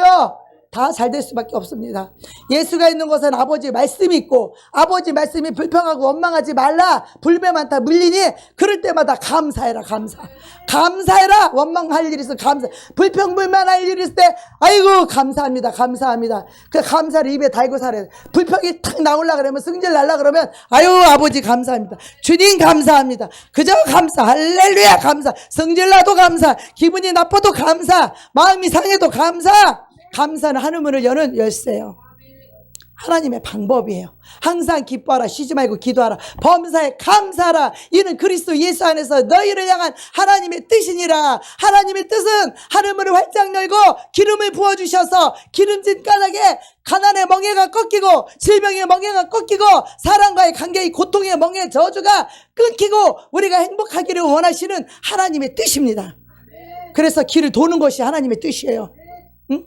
다 잘 될 수밖에 없습니다. 예수가 있는 곳은 아버지 말씀이 있고, 아버지 말씀이 불평하고 원망하지 말라, 불배 많다 물리니 그럴 때마다 감사해라. 감사해라. 원망할 일이 있어 감사, 불평불만할 일이 있을 때 아이고 감사합니다. 그 감사를 입에 달고 살아야 돼. 불평이 탁 나오려 그러면, 승질 날라 그러면 아유 아버지 감사합니다, 주님 감사합니다, 그저 감사, 할렐루야 감사, 승질 나도 감사, 기분이 나빠도 감사, 마음이 상해도 감사. 감사는 하늘문을 여는 열쇠예요. 하나님의 방법이에요. 항상 기뻐하라, 쉬지 말고 기도하라, 범사에 감사하라, 이는 그리스도 예수 안에서 너희를 향한 하나님의 뜻이니라. 하나님의 뜻은 하늘문을 활짝 열고 기름을 부어주셔서 기름진 까닭에 가난의 멍에가 꺾이고, 질병의 멍에가 꺾이고, 사랑과의 관계의 고통의 멍에 저주가 끊기고 우리가 행복하기를 원하시는 하나님의 뜻입니다. 그래서 길을 도는 것이 하나님의 뜻이에요.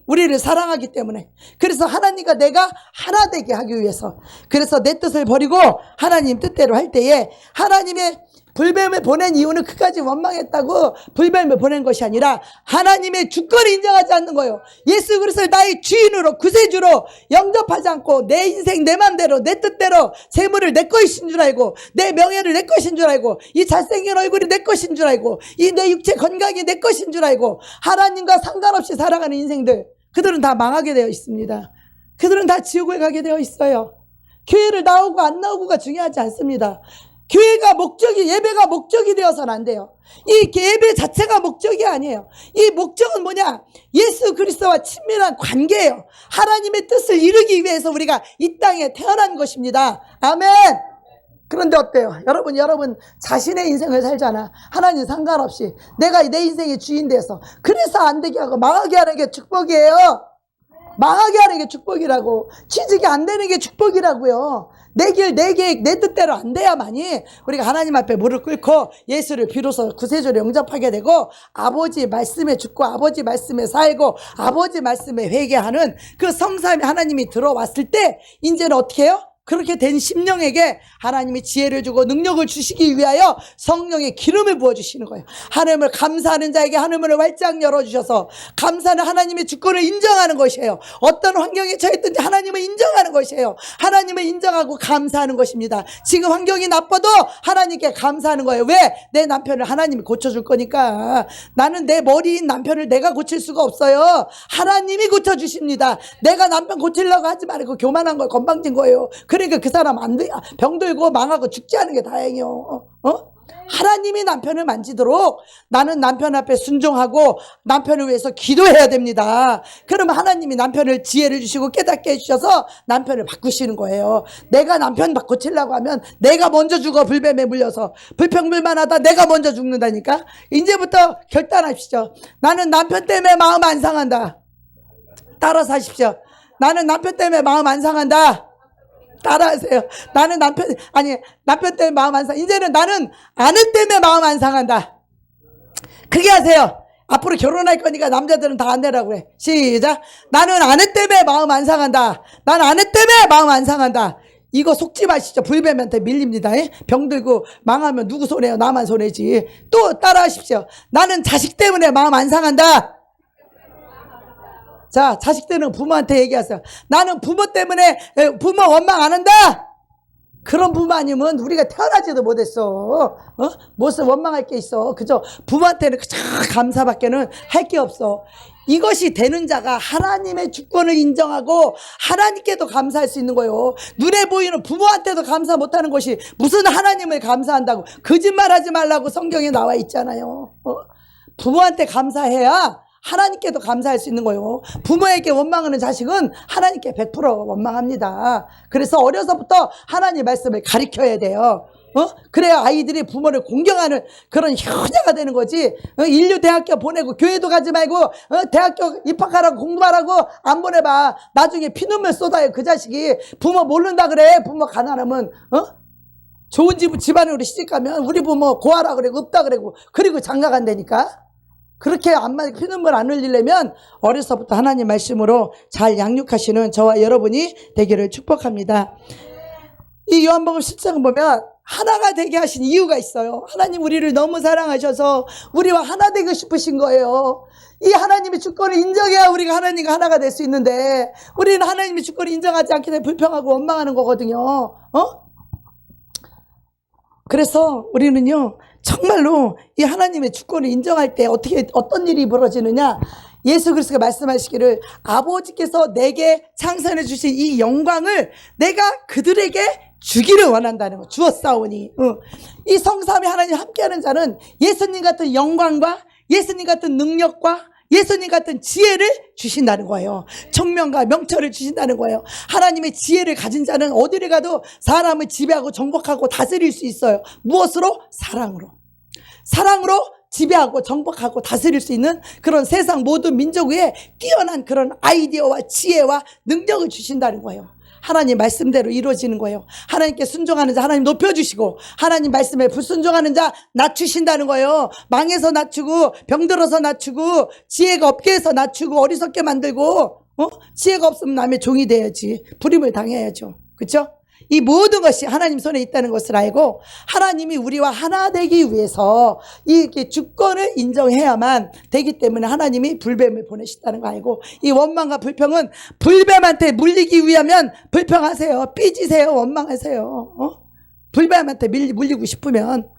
우리를 사랑하기 때문에. 그래서 하나님과 내가 하나 되게 하기 위해서, 그래서 내 뜻을 버리고 하나님 뜻대로 할 때에, 하나님의 불뱀을 보낸 이유는 그까지 원망했다고 불뱀을 보낸 것이 아니라 하나님의 주권을 인정하지 않는 거예요. 예수 그리스도를 나의 주인으로, 구세주로 영접하지 않고 내 인생 내 맘대로, 내 뜻대로 재물을 내 것인 줄 알고, 내 명예를 내 것인 줄 알고, 이 잘생긴 얼굴이 내 것인 줄 알고, 이 내 육체 건강이 내 것인 줄 알고 하나님과 상관없이 살아가는 인생들, 그들은 다 망하게 되어 있습니다. 그들은 다 지옥을 가게 되어 있어요. 교회를 나오고 안 나오고가 중요하지 않습니다. 교회가 목적이, 예배가 목적이 되어서는 안 돼요. 이 예배 자체가 목적이 아니에요. 이 목적은 뭐냐? 예수 그리스도와 친밀한 관계예요. 하나님의 뜻을 이루기 위해서 우리가 이 땅에 태어난 것입니다. 아멘. 그런데 어때요? 여러분 자신의 인생을 살잖아. 하나님 상관없이 내가 내 인생의 주인 돼서. 그래서 안 되게 하고 망하게 하는 게 축복이에요. 망하게 하는 게 축복이라고. 취직이 안 되는 게 축복이라고요. 내 길, 내 계획, 내 뜻대로 안 돼야만이 우리가 하나님 앞에 무릎 꿇고 예수를 비로소 구세주로 영접하게 되고, 아버지 말씀에 죽고 아버지 말씀에 살고 아버지 말씀에 회개하는 그 성삼위 하나님이 들어왔을 때, 이제는 어떻게 해요? 그렇게 된 심령에게 하나님이 지혜를 주고 능력을 주시기 위하여 성령의 기름을 부어주시는 거예요. 하나님을 감사하는 자에게 하늘문을 활짝 열어주셔서, 감사는 하나님의 주권을 인정하는 것이에요. 어떤 환경에 처했든지 하나님을 인정하는 것이에요. 하나님을 인정하고 감사하는 것입니다. 지금 환경이 나빠도 하나님께 감사하는 거예요. 왜? 내 남편을 하나님이 고쳐줄 거니까. 나는 내 머리인 남편을 내가 고칠 수가 없어요. 하나님이 고쳐주십니다. 내가 남편 고치려고 하지 말고 교만한 걸 건방진 거예요. 그러니까 그 사람 안 돼, 병들고 망하고 죽지 않은 게 다행이요. 하나님이 남편을 만지도록 나는 남편 앞에 순종하고 남편을 위해서 기도해야 됩니다. 그러면 하나님이 남편을 지혜를 주시고 깨닫게 해주셔서 남편을 바꾸시는 거예요. 내가 남편 고치려고 하면 내가 먼저 죽어. 불뱀에 물려서 불평불만하다 내가 먼저 죽는다니까. 이제부터 결단하십시오. 나는 남편 때문에 마음 안 상한다. 따라서 하십시오. 나는 남편 때문에 마음 안 상한다. 따라하세요. 나는 남편 때문에 마음 안 상한다. 이제는 나는 아내 때문에 마음 안 상한다. 그게 하세요. 앞으로 결혼할 거니까 남자들은 다 아내라고 그래. 시작. 나는 아내 때문에 마음 안 상한다. 나는 아내 때문에 마음 안 상한다. 이거 속지 마시죠. 불뱀한테 밀립니다. 병들고 망하면 누구 손해요? 나만 손해지. 또 따라하십시오. 나는 자식 때문에 마음 안 상한다. 자, 자식 때는 부모한테 얘기하세요. 나는 부모 때문에 부모 원망 안 한다. 그런 부모 아니면 우리가 태어나지도 못했어. 무슨 원망할 게 있어. 그저 부모한테는 그저 감사밖에는 할 게 없어. 이것이 되는 자가 하나님의 주권을 인정하고 하나님께도 감사할 수 있는 거예요. 눈에 보이는 부모한테도 감사 못하는 것이 무슨 하나님을 감사한다고. 거짓말하지 말라고 성경에 나와 있잖아요. 부모한테 감사해야 하나님께도 감사할 수 있는 거예요. 부모에게 원망하는 자식은 하나님께 100% 원망합니다. 그래서 어려서부터 하나님 말씀을 가르쳐야 돼요. 그래야 아이들이 부모를 공경하는 그런 효자가 되는 거지. 인류 대학교 보내고 교회도 가지 말고 대학교 입학하라고 공부하라고 안 보내봐. 나중에 피눈물 쏟아요. 그 자식이. 부모 모른다 그래. 부모 가난하면 좋은 집안으로 시집가면 우리 부모 고하라 그래 없다 그래고 그리고 장가 간다니까. 그렇게 피눈물 안 흘리려면 어려서부터 하나님 말씀으로 잘 양육하시는 저와 여러분이 되기를 축복합니다. 이 요한복음 10장을 보면 하나가 되게 하신 이유가 있어요. 하나님 우리를 너무 사랑하셔서 우리와 하나 되고 싶으신 거예요. 이 하나님의 주권을 인정해야 우리가 하나님과 하나가 될 수 있는데 우리는 하나님의 주권을 인정하지 않기 때문에 불평하고 원망하는 거거든요. 그래서 우리는요 정말로 이 하나님의 주권을 인정할 때 어떤 일이 벌어지느냐, 예수 그리스도가 말씀하시기를 아버지께서 내게 창선해 주신 이 영광을 내가 그들에게 주기를 원한다는 거. 주었사오니. 이 성삼위 하나님 함께하는 자는 예수님 같은 영광과 예수님 같은 능력과 예수님 같은 지혜를 주신다는 거예요. 청명과 명철을 주신다는 거예요. 하나님의 지혜를 가진 자는 어디를 가도 사람을 지배하고 정복하고 다스릴 수 있어요. 무엇으로? 사랑으로. 사랑으로 지배하고 정복하고 다스릴 수 있는 그런 세상 모든 민족 위에 뛰어난 그런 아이디어와 지혜와 능력을 주신다는 거예요. 하나님 말씀대로 이루어지는 거예요. 하나님께 순종하는 자 하나님 높여주시고 하나님 말씀에 불순종하는 자 낮추신다는 거예요. 망해서 낮추고 병들어서 낮추고 지혜가 없게 해서 낮추고 어리석게 만들고 지혜가 없으면 남의 종이 돼야지. 불임을 당해야죠. 그렇죠? 이 모든 것이 하나님 손에 있다는 것을 알고 하나님이 우리와 하나 되기 위해서 이렇게 주권을 인정해야만 되기 때문에 하나님이 불뱀을 보내셨다는 거 알고, 이 원망과 불평은 불뱀한테 물리기 위하면 불평하세요. 삐지세요. 원망하세요. 불뱀한테 물리고 싶으면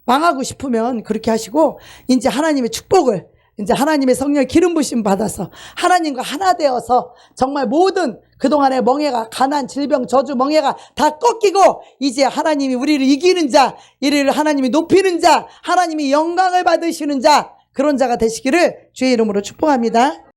망하고 싶으면 그렇게 하시고 이제 하나님의 축복을, 이제 하나님의 성령의 기름 부심 받아서 하나님과 하나 되어서 정말 모든 그동안의 멍해가, 가난, 질병, 저주, 멍해가 다 꺾이고 이제 하나님이 우리를 이기는 자, 이를 하나님이 높이는 자, 하나님이 영광을 받으시는 자, 그런 자가 되시기를 주의 이름으로 축복합니다.